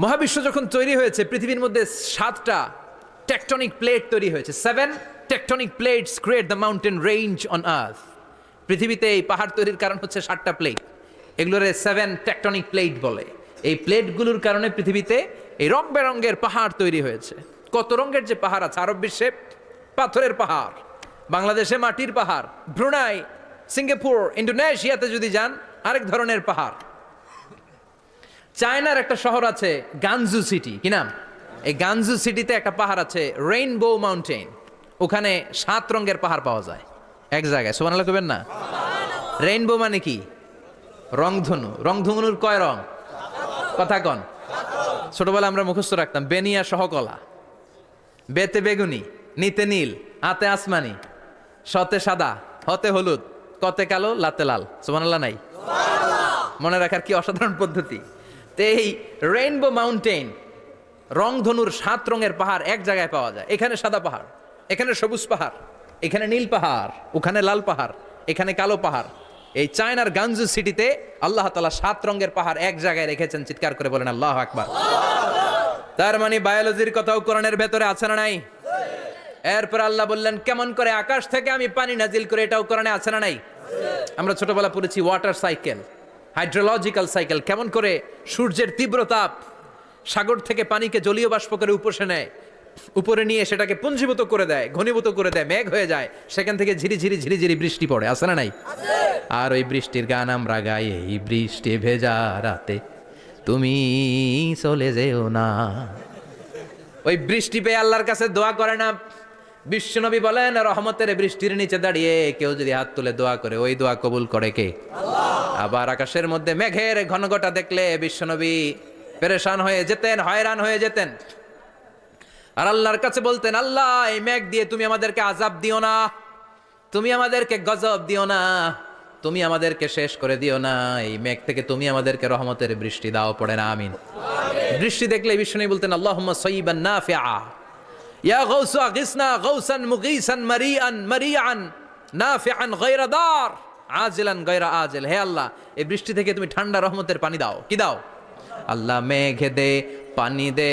মহাবিশ্ব যখন তৈরি হয়েছে, পৃথিবীর মধ্যে 7টা টেকটনিক প্লেট তৈরি হয়েছে। 7 tectonic plates create the mountain range on earth. পৃথিবীতে এই পাহাড় তৈরির কারণ হচ্ছে 7টা প্লেট, এগুলোরে 7 টেকটনিক প্লেট বলে। এই প্লেটগুলোর কারণে পৃথিবীতে এই রং বেরঙের পাহাড় তৈরি হয়েছে। কত রঙের যে পাহাড় আছে, আরব বিশ্বে পাথরের পাহাড়, বাংলাদেশে মাটির পাহাড়, ব্রুনাই, সিঙ্গাপুর, ইন্দোনেশিয়াতে যদি যান আরেক ধরনের পাহাড়। চায়নার একটা শহর আছে গানজু সিটি, কি নাম? এই গানজু সিটিতে একটা পাহাড় আছে রেইনবো মাউন্টেন, ওখানে 7 রঙের পাহাড় পাওয়া যায় এক জায়গায়। সুবহানাল্লাহ কইবেন না? রেইনবো মানে কি? রংধনু। রংধনুর কয় রং? কথা কন। ছোটবেলা আমরা মুখস্থ রাখতাম, বেনিয়া সহকলা, বেতে বেগুনি, নিতে নীল, আতে আসমানি, শতে সাদা, হতে হলুদ, কতে কালো, লাতে লাল। সুবহানাল্লাহ নাই? মনে রাখার কি অসাধারণ পদ্ধতি। তো এই রেইনবো মাউন্টেন, রংধনুর 7 রঙের পাহাড় এক জায়গায় পাওয়া যায়। এখানে সাদা পাহাড়, এখানে সবুজ পাহাড়, এখানে নীল পাহাড়, ওখানে লাল পাহাড়, এখানে কালো পাহাড়। এই চায়নার গানজু সিটিতে আল্লাহ তাআলা 7 রঙের পাহাড় এক জায়গায় রেখেছেন। চিৎকার করে বলেন আল্লাহু আকবার। তার মানে বায়োলজির কথাও কোরআনের ভেতরে আছে না নাই? এরপর আল্লাহ বললেন, কেমন করে আকাশ থেকে আমি পানি নাজিল করে, এটাও কোরআনে আছে না নাই? আমরা ছোটবেলা পড়েছি ওয়াটার সাইকেল, হাইড্রোলজিক্যাল সাইকেল, কেমন করে সূর্যের তীব্র তাপ সাগর থেকে পানিকে জলীয় বাষ্প করে উপসে নেয়, উপরে নিয়ে সেটাকে পুঞ্জীভূত করে দেয়, ঘনীভূত করে দেয়, মেঘ হয়ে যায়, সেখান থেকে ঝিরিঝিরি ঝিরিঝিরি বৃষ্টি পড়ে, আছে না নাই? আর ওই বৃষ্টির গান আমরা গাই, এই বৃষ্টি ভেজা রাতে তুমি চলে যেও না। ওই বৃষ্টি পেয়ে আল্লাহর কাছে দোয়া করে না। বিশ্বনবী বলেন, রহমতের বৃষ্টির নিচে দাঁড়িয়ে কেউ যদি হাত তুলে দোয়া করে, ওই দোয়া কবুল করে কে? আল্লাহ। আবার আকাশের মধ্যে মেঘের ঘনঘটা দেখলে বিশ্বনবী পেরেশান হয়ে যেতেন, হয়রান হয়ে যেতেন, আর আল্লাহর কাছে বলতেন, আল্লাহ এই মেঘ দিয়ে তুমি আমাদেরকে আযাব দিও না, তুমি আমাদেরকে গজব দিও না, তুমি আমাদেরকে শেষ করে দিও না, এই মেঘ থেকে তুমি আমাদেরকে রহমতের বৃষ্টি দাও। পড়ে না আমিন। বৃষ্টি দেখলে বিশ্বনবী বলতেন, আল্লাহুম্মা সাইয়িবান নাফিআ, ইয়া গাউসু আগিসনা গাউসান মুগীসান মারিআন মারিআন নাফিআন গায়রা দার। আজিলান গায়রা আজিল, হে আল্লাহ এই বৃষ্টি থেকে তুমি ঠান্ডা রহমতের পানি দাও। কি দাও? আল্লাহ মেঘে দে পানি দে,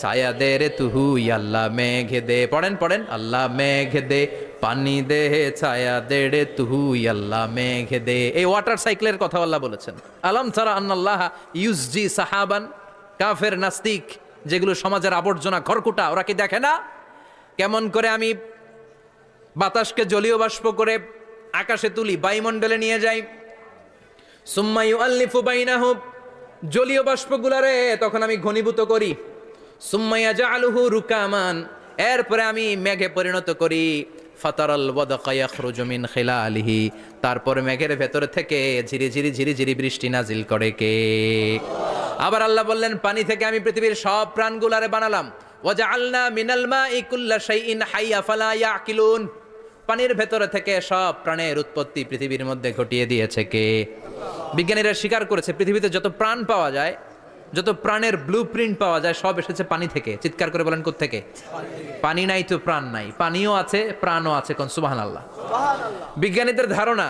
ছায়া দে রে তুহু, আল্লাহ মেঘে দে, পড়েন পড়েন, আল্লাহ মেঘে দে পানি দে, ছায়া দে রে তুহু, আল্লাহ মেঘে দে। এই ওয়াটার সাইকেলের কথা আল্লাহ বলেছেন। আলম তারা আন্নাল্লাহ ইউসজি সাহাবান, কাফের নাস্তিক যেগুলো সমাজের আবর্জনা খড়কুটা, ওরা কি দেখে না কেমন করে আমি বাতাসকে জলীয় বাষ্প করে আকাশে তুলি, বায়ুমণ্ডলে নিয়ে যাই, সুম্মা ইউআল্লিফু বাইনাহুম, জলীয় বাষ্পগুলারে তখন আমি ঘনীভূত করি, সুম্মা ইয়াজআলুহু রুকামান, এরপরে আমি মেঘে পরিণত করি, ফাতারাল ওয়াদকা ইয়াখরুজু মিন খিলালিহি, তারপরে মেঘের ভেতর থেকে ঝিরি ঝিরি বৃষ্টি নাজিল করে কে? আবার আল্লাহ বললেন পানি থেকে আমি পৃথিবীর সব প্রাণগুলারে বানালাম, ওয়াজআলনা মিনাল মাই কুল্লা শাইইন হাইয়া ফালা ইয়াকিলুন, পানির ভেতর থেকে সব প্রাণের উৎপত্তি পৃথিবীর মধ্যে ঘটিয়ে দিয়েছে কে? বিজ্ঞানীরা স্বীকার করেছে পৃথিবীতে যত প্রাণ পাওয়া যায়, যত প্রাণের ব্লুপ্রিন্ট পাওয়া যায় সব এসেছে পানি থেকে। চিৎকার করে বলেন কোত্থেকে? পানি নাই তো প্রাণ নাই, পানিও আছে প্রাণও আছে, কোন সুবহানাল্লাহ। বিজ্ঞানীদের ধারণা,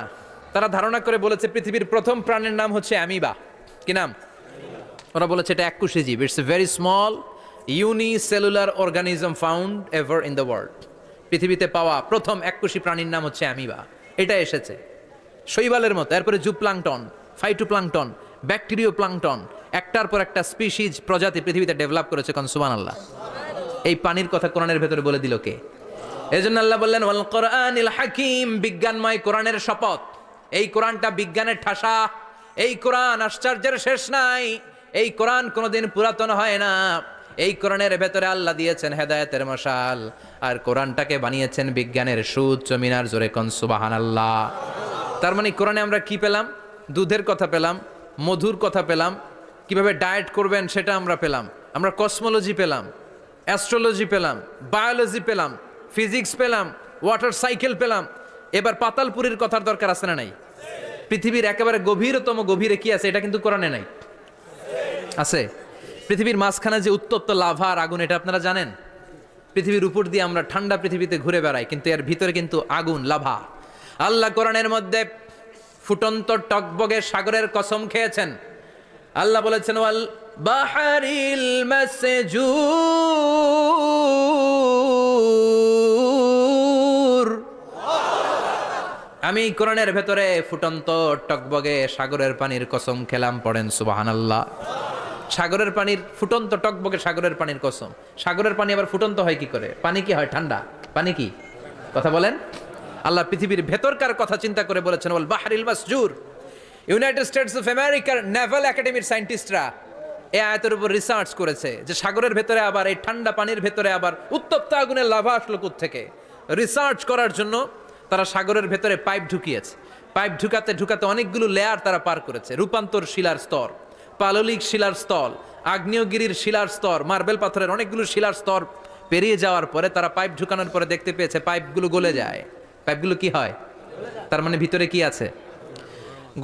তারা ধারণা করে বলেছে পৃথিবীর প্রথম প্রাণের নাম হচ্ছে অ্যামিবা। কি নাম? ওরা বলেছে এটা এককোষী জীব, it's a very small unicellular organism found ever in the world. পৃথিবীতে পাওয়া প্রথম এককোষী প্রাণীর নাম হচ্ছে অ্যামিবা। এটা এসেছে শৈবালের মতো, এরপরে জুপ্লাংটন, ফাইটোপ্লাংটন, ব্যাকটেরিও প্লাংটন, একটার পর একটা স্পিসিজ প্রজাতি পৃথিবীতে ডেভেলপ করেছে, কোন সুবহানাল্লাহ। এই পানির কথা কোরআনের ভেতরে বলে দিল কে? এজন্য আল্লাহ বললেন ওয়াল কোরআনিল হাকিম, বিজ্ঞানময় কোরআনের শপথ। এই কোরআনটা বিজ্ঞানের ঠাসা, এই কোরআন আশ্চর্যের শেষ নাই, এই কোরআন কোনোদিন পুরাতন হয় না। এই কোরআনের ভেতরে আল্লাহ দিয়েছেন হেদায়েতের মশাল, আর কোরআনটাকে বানিয়েছেন বিজ্ঞানের সুউচ্চ মিনার, জোরে কোন সুবহানাল্লাহ। তার মানে কোরআনে আমরা কি পেলাম? দুধের কথা পেলাম, মধুর কথা পেলাম, কিভাবে ডায়েট করবেন সেটা আমরা পেলাম, আমরা কসমোলজি পেলাম, অ্যাস্ট্রোলজি পেলাম, বায়োলজি পেলাম, ফিজিক্স পেলাম, ওয়াটার সাইকেল পেলাম। এবার পাতালপুরীর কথার দরকার আছে না নাই? পৃথিবীর একেবারে গভীরতম গভীরে কি আছে? এটা কিন্তু কোরআনে নাই, আছে। পৃথিবীর মাঝখানে যে উত্তপ্ত লাভা আর আগুন, এটা আপনারা জানেন? পৃথিবীর উপর দিয়ে আমরা ঠান্ডা পৃথিবীতে ঘুরে বেড়াই, কিন্তু এর ভিতরে কিন্তু আগুন, লাভা। আল্লাহ কোরআনের মধ্যে ফুটন্ত টকবগে সাগরের কসম খেয়েছেন। আল্লাহ বলেছেন ওয়াল বাহরিল মাসজুর, আমি কোরআনের ভেতরে ফুটন্ত টকবগে সাগরের পানির কসম খেলাম, পড়েন সুবহানাল্লাহ। সাগরের পানির ফুটন্ত টকবগে সাগরের পানির কসম। সাগরের পানি আবার ফুটন্ত হয় কি করে? পানি কি হয়? ঠান্ডা। পানি কি? কথা বলেন। আল্লাহ পৃথিবীর ভেতরকার কথা চিন্তা করে বলেছেন ওয়াল বাহরিল মাসজুর। ইউনাইটেড স্টেটস অফ আমেরিকার নেভাল একাডেমির সায়েন্টিস্টরা এই আয়াতের উপর রিসার্চ করেছে যে সাগরের ভেতরে আবার এই ঠান্ডা পানির ভেতরে আবার উত্তপ্ত আগুনের লাভা আসলো কোত্থেকে। রিসার্চ করার জন্য তারা সাগরের ভেতরে পাইপ ঢুকিয়েছে। পাইপ ঢুকাতে ঢুকাতে অনেকগুলো লেয়ার তারা পার করেছে। রূপান্তর শিলার স্তর, পাললিক শিলার স্তর, আগ্নেয়গিরির শিলার স্তর, মার্বেল পাথরের অনেকগুলো শিলার স্তর পেরিয়ে যাওয়ার পরে তারা পাইপ ঢুকানোর পরে দেখতে পেয়েছে পাইপগুলো গলে যায়। পাইপগুলো কি হয়? তার মানে ভিতরে কি আছে?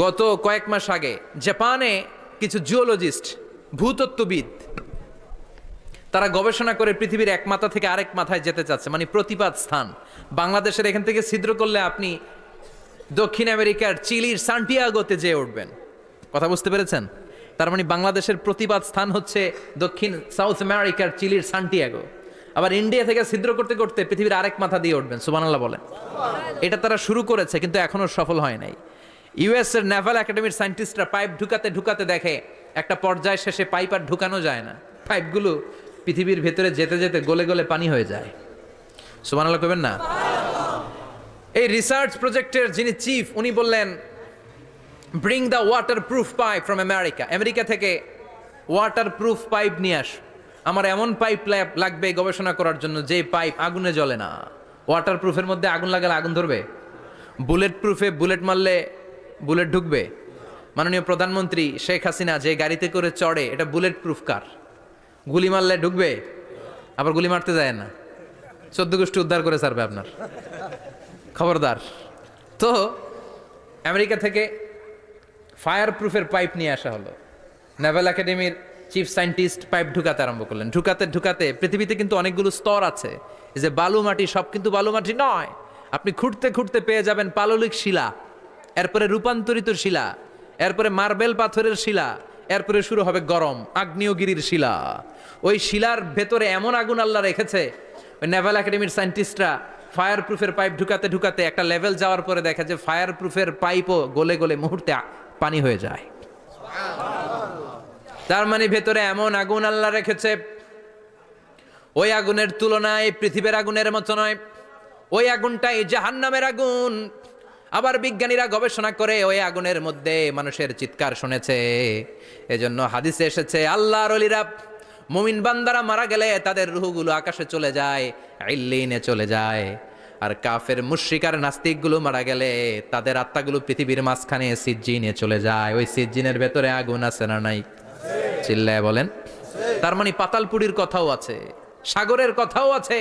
গত কয়েক মাস আগে জাপানে কিছু জিওলজিস্ট, ভূতত্ত্ববিদ, তারা গবেষণা করে পৃথিবীর এক মাথা থেকে আরেক মাথায় যেতে চাচ্ছে, মানে প্রতিপাদ স্থান। বাংলাদেশের এখান থেকে ছিদ্র করলে আপনি দক্ষিণ আমেরিকার চিলির সান্টিয়াগোতে যেয়ে উঠবেন। কথা বুঝতে পেরেছেন? তার মানে বাংলাদেশের প্রতিপাদ স্থান হচ্ছে দক্ষিণ সাউথ আমেরিকার চিলির সান্টিয়াগো। আবার ইন্ডিয়া থেকে ছিদ্র করতে করতে পৃথিবীর আরেক মাথা দিয়ে উঠবেন। সুবহানাল্লাহ বলেন। এটা তারা শুরু করেছে, কিন্তু এখনো সফল হয় নাই। ইউএস এর নেভাল একাডেমির সায়েন্টিস্টরা পাইপ ঢুকাতে ঢুকাতে দেখে একটা পর্যায় শেষে পাইপ আর ঢুকানো যায় না, পাইপগুলো পৃথিবীর ভেতরে যেতে যেতে গলে গলে পানি হয়ে যায়। সুবহানাল্লাহ কইবেন না? এই রিসার্চ প্রজেক্টের যিনি চিফ, উনি বললেন bring the water proof pipe from America. America থেকে ওয়াটার প্রুফ পাইপ নিয়ে আস। আমার এমন পাইপ লাগবে গবেষণা করার জন্য যে পাইপ আগুনে জ্বলে না। ওয়াটার প্রুফের মধ্যে আগুন লাগালে আগুন ধরবে? বুলেট প্রুফে বুলেট মারলে বুলেট ঢুকবে? মাননীয় প্রধানমন্ত্রী শেখ হাসিনা যে গাড়িতে করে চড়ে, এটা বুলেট প্রুফ কার? গুলি মারলে ঢুকবে? আবার গুলি মারতে যায় না, 14 গোষ্ঠী উদ্ধার করে ছাড়বে আপনার, খবরদার। তো আমেরিকা থেকে ফায়ার প্রুফের পাইপ নিয়ে আসা হলো। নেভাল একাডেমির চিফ সায়েন্টিস্ট পাইপ ঢুকাতে আরম্ভ করলেন। ঢুকাতে ঢুকাতে পৃথিবীতে কিন্তু অনেকগুলো স্তর আছে। এই যে বালু মাটি, সব কিন্তু বালু মাটি নয়। আপনি খুঁড়তে খুঁড়তে পেয়ে যাবেন পাললিক শিলা। এরপরে রূপান্তরিত শিলা, এরপরে মার্বেল পাথরের শিলা, এরপরে শুরু হবে গরম আগ্নেয়গিরির শিলা। ওই শিলার ভেতরে এমন আগুন আল্লাহ রেখেছে, ওই নেভাল একাডেমির সায়েন্টিস্টরা ফায়ার প্রুফের পাইপ ঢুকাতে ঢুকাতে একটা লেভেল যাওয়ার পরে দেখে যে ফায়ার প্রুফের পাইপও গলে গলে মুহূর্তে পানি হয়ে যায়। তার মানে ভেতরে এমন আগুন আল্লাহ রেখেছে, ওই আগুনের তুলনায় পৃথিবীর আগুনের মতো নয়। ওই আগুনটাই জাহান্নামের আগুন। আবার বিজ্ঞানীরা গবেষণা করে ওই আগুনের মধ্যে মানুষের চিৎকার শুনেছে। এজন্য হাদিসে এসেছে আল্লাহর ওলিরা, মুমিন বান্দারা মারা গেলে তাদের রূহগুলো আকাশে চলে যায়, ইল্লিনে চলে যায়। আর কাফের মুশরিক আর নাস্তিকগুলো মারা গেলে তাদের আত্মাগুলো পৃথিবীর মাঝখানে সিজ্জিনে চলে যায়। ওই সিজ্জিনের ভেতরে আগুন আছে না নাই? চিল্লায় বলেন। তার মানে পাতালপুরীর কথাও আছে, সাগরের কথাও আছে,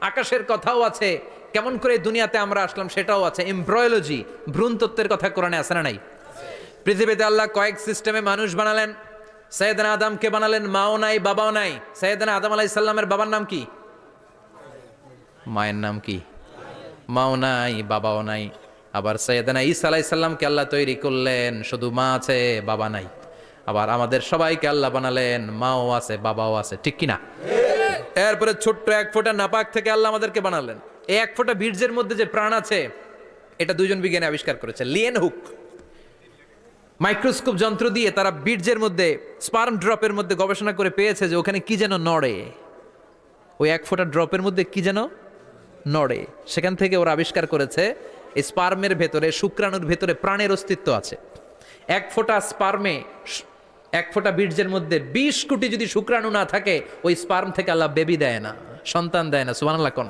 আকাশের কথাও আছে। কেমন করে দুনিয়াতে আমরা আসলাম সেটাও আছে। এমব্রয়োলজি, ভ্রূণতত্ত্বের কথা কোরআনে আছে না নাই? পৃথিবীতে আল্লাহ কয়েক সিস্টেমে মানুষ বানালেন। সৈয়দনা আদমকে বানালেন, মাও নাই বাবাও নাই। সৈয়দনা আদম আলাইহিস সালামের বাবার নাম কি? মায়ের নাম কি? মাও নাই বাবাও নাই। আবার সৈয়দনা ঈসা আলাইহিস সালামকে আল্লাহ তৈরি করলেন, শুধু মা আছে বাবা নাই। আবার আমাদের সবাইকে আল্লাহ বানালেন, মাও আছে বাবাও আছে, ঠিক কিনা? এরপরে ছোট্ট এক ফোঁটা নাপাক থেকে আল্লাহ আমাদেরকে বানালেন। এই এক ফোঁটা বীর্যের মধ্যে যে প্রাণ আছে, এটা দুইজন বিজ্ঞানী আবিষ্কার করেছে। লিয়েন হুক মাইক্রোস্কোপ যন্ত্র দিয়ে তারা বীর্যের মধ্যে, স্পার্ম ড্রপের মধ্যে গবেষণা করে পেয়েছে যে ওখানে কি যেন নড়ে। ওই এক ফোঁটা ড্রপের মধ্যে কি যেন নড়ে। সেখান থেকে ওরা আবিষ্কার করেছে এই স্পার্মের ভেতরে, শুক্রাণুর ভেতরে প্রাণের অস্তিত্ব আছে। এক ফোঁটা স্পার্মে, এক ফোঁটা বীর্যের মধ্যে 20 কোটি যদি শুক্রাণু না থাকে, ওই স্পার্ম থেকে আল্লাহ বেবি দেয় না, সন্তান দেয় না। সুবহানাল্লাহ কোন?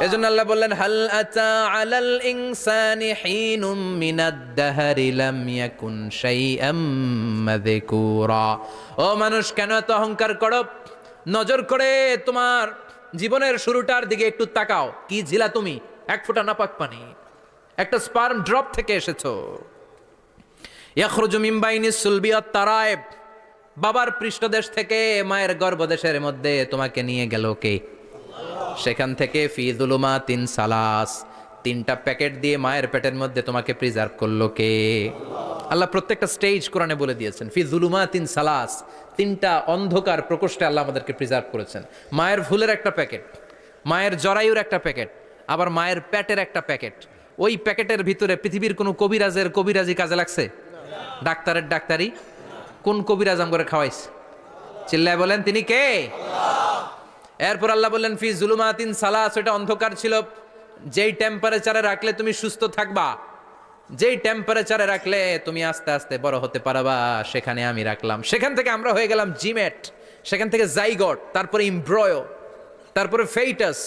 এজন্য আল্লাহ বললেন হাল আতা আলাল ইনসানি হিনুম মিনাদ দাহরি লাম ইয়াকুন শাইআম মাযকুরা। ও মানুষ, কেন এত অহংকার করো? নজর করে তোমার জীবনের শুরুটার দিকে একটু তাকাও। কি ছিলা তুমি? এক ফোঁটা নাপাক পানি, একটা স্পার্ম ড্রপ থেকে এসেছো। ইয়াখরুজু মিন বাইনিস সুলবি ওয়াত তারায়েব, বাবার পৃষ্ঠদেশ থেকে মায়ের গর্ভদেশের মধ্যে তোমাকে নিয়ে গেল কে? সেখান থেকে ফি যুলুমাতিন সালাস, 3টা প্যাকেট দিয়ে মায়ের পেটের মধ্যে তোমাকে প্রিজার্ভ করলো কে? আল্লাহ প্রত্যেকটা স্টেজ কোরআনে বলে দিয়েছেন। ফি যুলুমাতিন সালাস, 3টা অন্ধকার প্রকোষ্ঠে আল্লাহ আমাদেরকে প্রিজার্ভ করেছেন। মায়ের ভুলের একটা প্যাকেট, মায়ের জরায়ুর একটা প্যাকেট, আবার মায়ের পেটের একটা প্যাকেট। ওই প্যাকেটের ভিতরে পৃথিবীর কোনো কবিরাজের কবিরাজি কাজে লাগছে? ডাক্তারের ডাক্তারি কোন কবিরাজ আমগরে খাওয়াইছে? চিল্লায় বলেন তিনি কে? এরপর আল্লাহ বললেন ফি যুলুমাতিন সালাস, ওটা অন্ধকার ছিল। যেই টেম্পারেচারে রাখলে তুমি সুস্থ থাকবা, যেই টেম্পারেচারে রাখলে তুমি আস্তে আস্তে বড় হতে পারবা, সেখানে আমি রাখলাম। সেখান থেকে আমরা হয়ে গেলাম জিমেট, সেখান থেকে জাইগট, তারপরে ইমব্রয়ো, তারপরে ফেইটাস,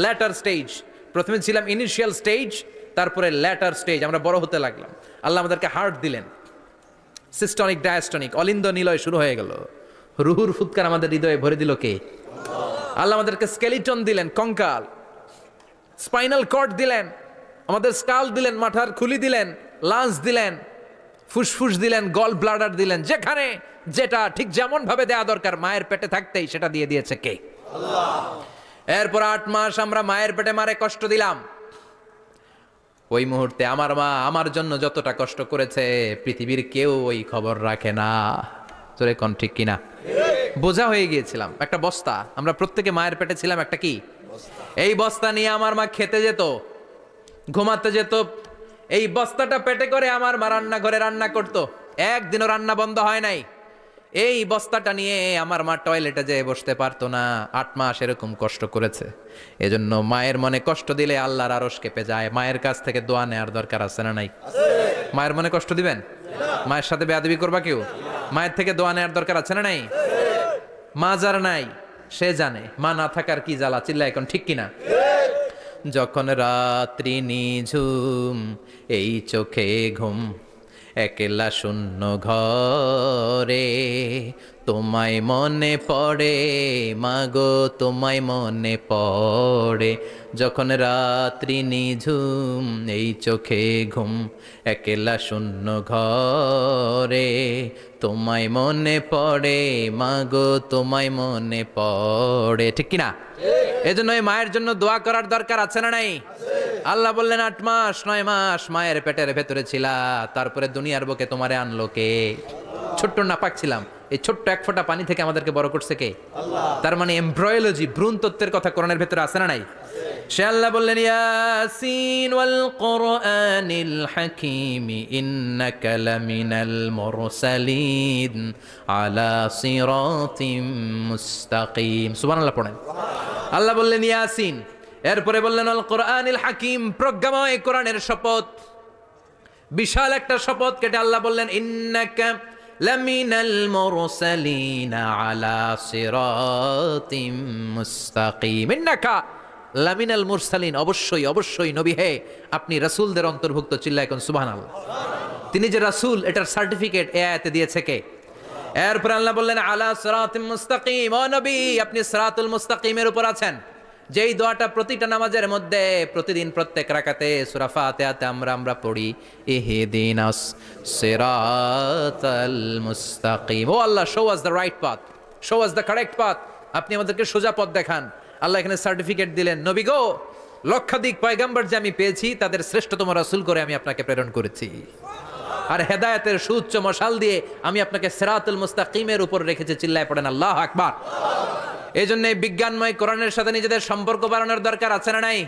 ল্যাটার স্টেজ। প্রথমে ছিলাম ইনিশিয়াল স্টেজ, তারপরে ল্যাটার স্টেজ, আমরা বড় হতে লাগলাম। আল্লাহ আমাদেরকে হার্ট দিলেন, সিস্টনিক ডায়াস্টনিক, অলিন্দ নিলয় শুরু হয়ে গেল। রুহুর ফুৎকার আমাদের হৃদয়ে ভরে দিল কে? আল্লাহ আমাদেরকে স্কেলিটন দিলেন, কঙ্কাল, স্পাইনাল কর্ড দিলেন, আমাদের স্কাল দিলেন, মাথার খুলি দিলেন, লাঞ্চ দিলেন, ফুসফুস দিলেন, গল ব্লাডার দিলেন। যেখানে যেটা ঠিক যেমন ভাবে দেয়া দরকার মায়ের পেটে থাকতেই সেটা দিয়ে দিয়েছে কে? আল্লাহ। এরপর 8 মাস আমরা মায়ের পেটে মারে কষ্ট দিলাম। ওই মুহূর্তে আমার মা আমার জন্য যতটা কষ্ট করেছে পৃথিবীর কেউ ওই খবর রাখে না। জোরে কোন ঠিক কিনা? বোঝা হয়ে গিয়েছিলাম, একটা বস্তা। আমরা প্রত্যেকে মায়ের পেটে ছিলাম একটা কি? এই বস্তা নিয়ে আমার মা খেতে যেত, ঘুমাতে যেত। এই বস্তাটা পেটে করে আমার মা রান্নাঘরে রান্না করতো। একদিনও রান্না বন্ধ হয় নাই। এই বস্তাটা নিয়ে আমার মা টয়লেটে যেয়ে বসতে পারতো না। 8 মাস এরকম কষ্ট করেছে। এজন্য মায়ের মনে কষ্ট দিলে আল্লাহর আরশ কেঁপে যায়। মায়ের কাছ থেকে দোয়া নেওয়ার দরকার আছে না নাই? মায়ের মনে কষ্ট দিবেন? মায়ের সাথে বেয়াদবি করবা কেউ? মায়ের থেকে দোয়া নেওয়ার দরকার আছে না নাই? মা যার নাই সে জানে মা না থাকার কি জ্বালা। চিল্লা এখন ঠিক কিনা? যখন রাত্রি নিঝুম, এই চোখে ঘুম, একলা শূন্য ঘরে, তোমায় মনে পড়ে মাগো, তোমায় মনে পড়ে। যখন রাত্রি নিঝুম, এই চোখে ঘুম, একলা শূন্য ঘরে, তোমায় মনে পড়ে মাগো, তোমায় মনে পড়ে। ঠিক কিনা? এজন্য এই মায়ের জন্য দোয়া করার দরকার আছে না নাই? আল্লাহ বললেন 8 মাস 9 মাস মায়ের পেটের ভেতরে ছিলা, তারপরে দুনিয়ার বুকে তোমারে আনলো কে? ছোট্ট নাপাক ছিলাম, এই ছোট্ট এক ফোঁটা পানি থেকে আমাদেরকে বড় করছে কে? তার মানে এমব্রয়োলজি, ভ্রূণ তত্ত্বের কথা কোরআনের ভেতরে আছে না নাই? সে আল্লাহ বললেন ইয়াসিন ওয়াল কোরআনিল হাকীম ইন্নাকা লামিনাল মুরসালিন আলা সিরাতিম মুস্তাকিম। সুবহানাল্লাহ পড়েন। আল্লাহ বললেন ইয়াসিন, এরপরে বললেন আল কোরআনিল হাকীম, প্রজ্ঞাময় কোরআনের শপথ। বিশাল একটা শপথ কেটে আল্লাহ বললেন ইন্নাকা লামিনাল মুরসালিন আলা সিরাতিম মুস্তাকিম। ইন্নাকা লামিনাল মুরসালিন, অবশ্যই অবশ্যই নবী হে আপনি রাসূলদের অন্তর্ভুক্ত। চিল্লায় কোন সুবহানাল্লাহ। তিনি যে রাসূল এটার সার্টিফিকেট এই আয়াতে দিয়েছে কে? এরপর আল্লাহ বললেন আলা সিরাতিম মুস্তাকিম, ও নবী আপনি সিরাতুল মুস্তাকিমের উপর আছেন। যেই দোয়াটা প্রতিটা নামাজের মধ্যে প্রতিদিন প্রত্যেক রাকাতে সূরা ফাতিহাতে আমরা পড়ি, ইহদিনাস সিরাতাল মুস্তাকিম। ও আল্লাহ, show us the right path, show us the correct path, আপনি আমাদেরকে সোজা পথ দেখান। আল্লাহ এখানে সার্টিফিকেট দিলেন, নবী গো লক্ষাধিক পয়গম্বর যে আমি পেয়েছি তাদের শ্রেষ্ঠতম রাসূল করে আমি আপনাকে প্রেরণ করেছি, আর হেদায়েতের সুউচ্চ মশাল দিয়ে আমি আপনাকে সিরাতুল মুস্তাকিমের উপর রেখেছি। চিল্লায় পড়েন আল্লাহু আকবার। এই জন্য বিজ্ঞানময় কোরআনের সাথে নিজেদের সম্পর্ক বাড়ানোর দরকার আছে না নাই?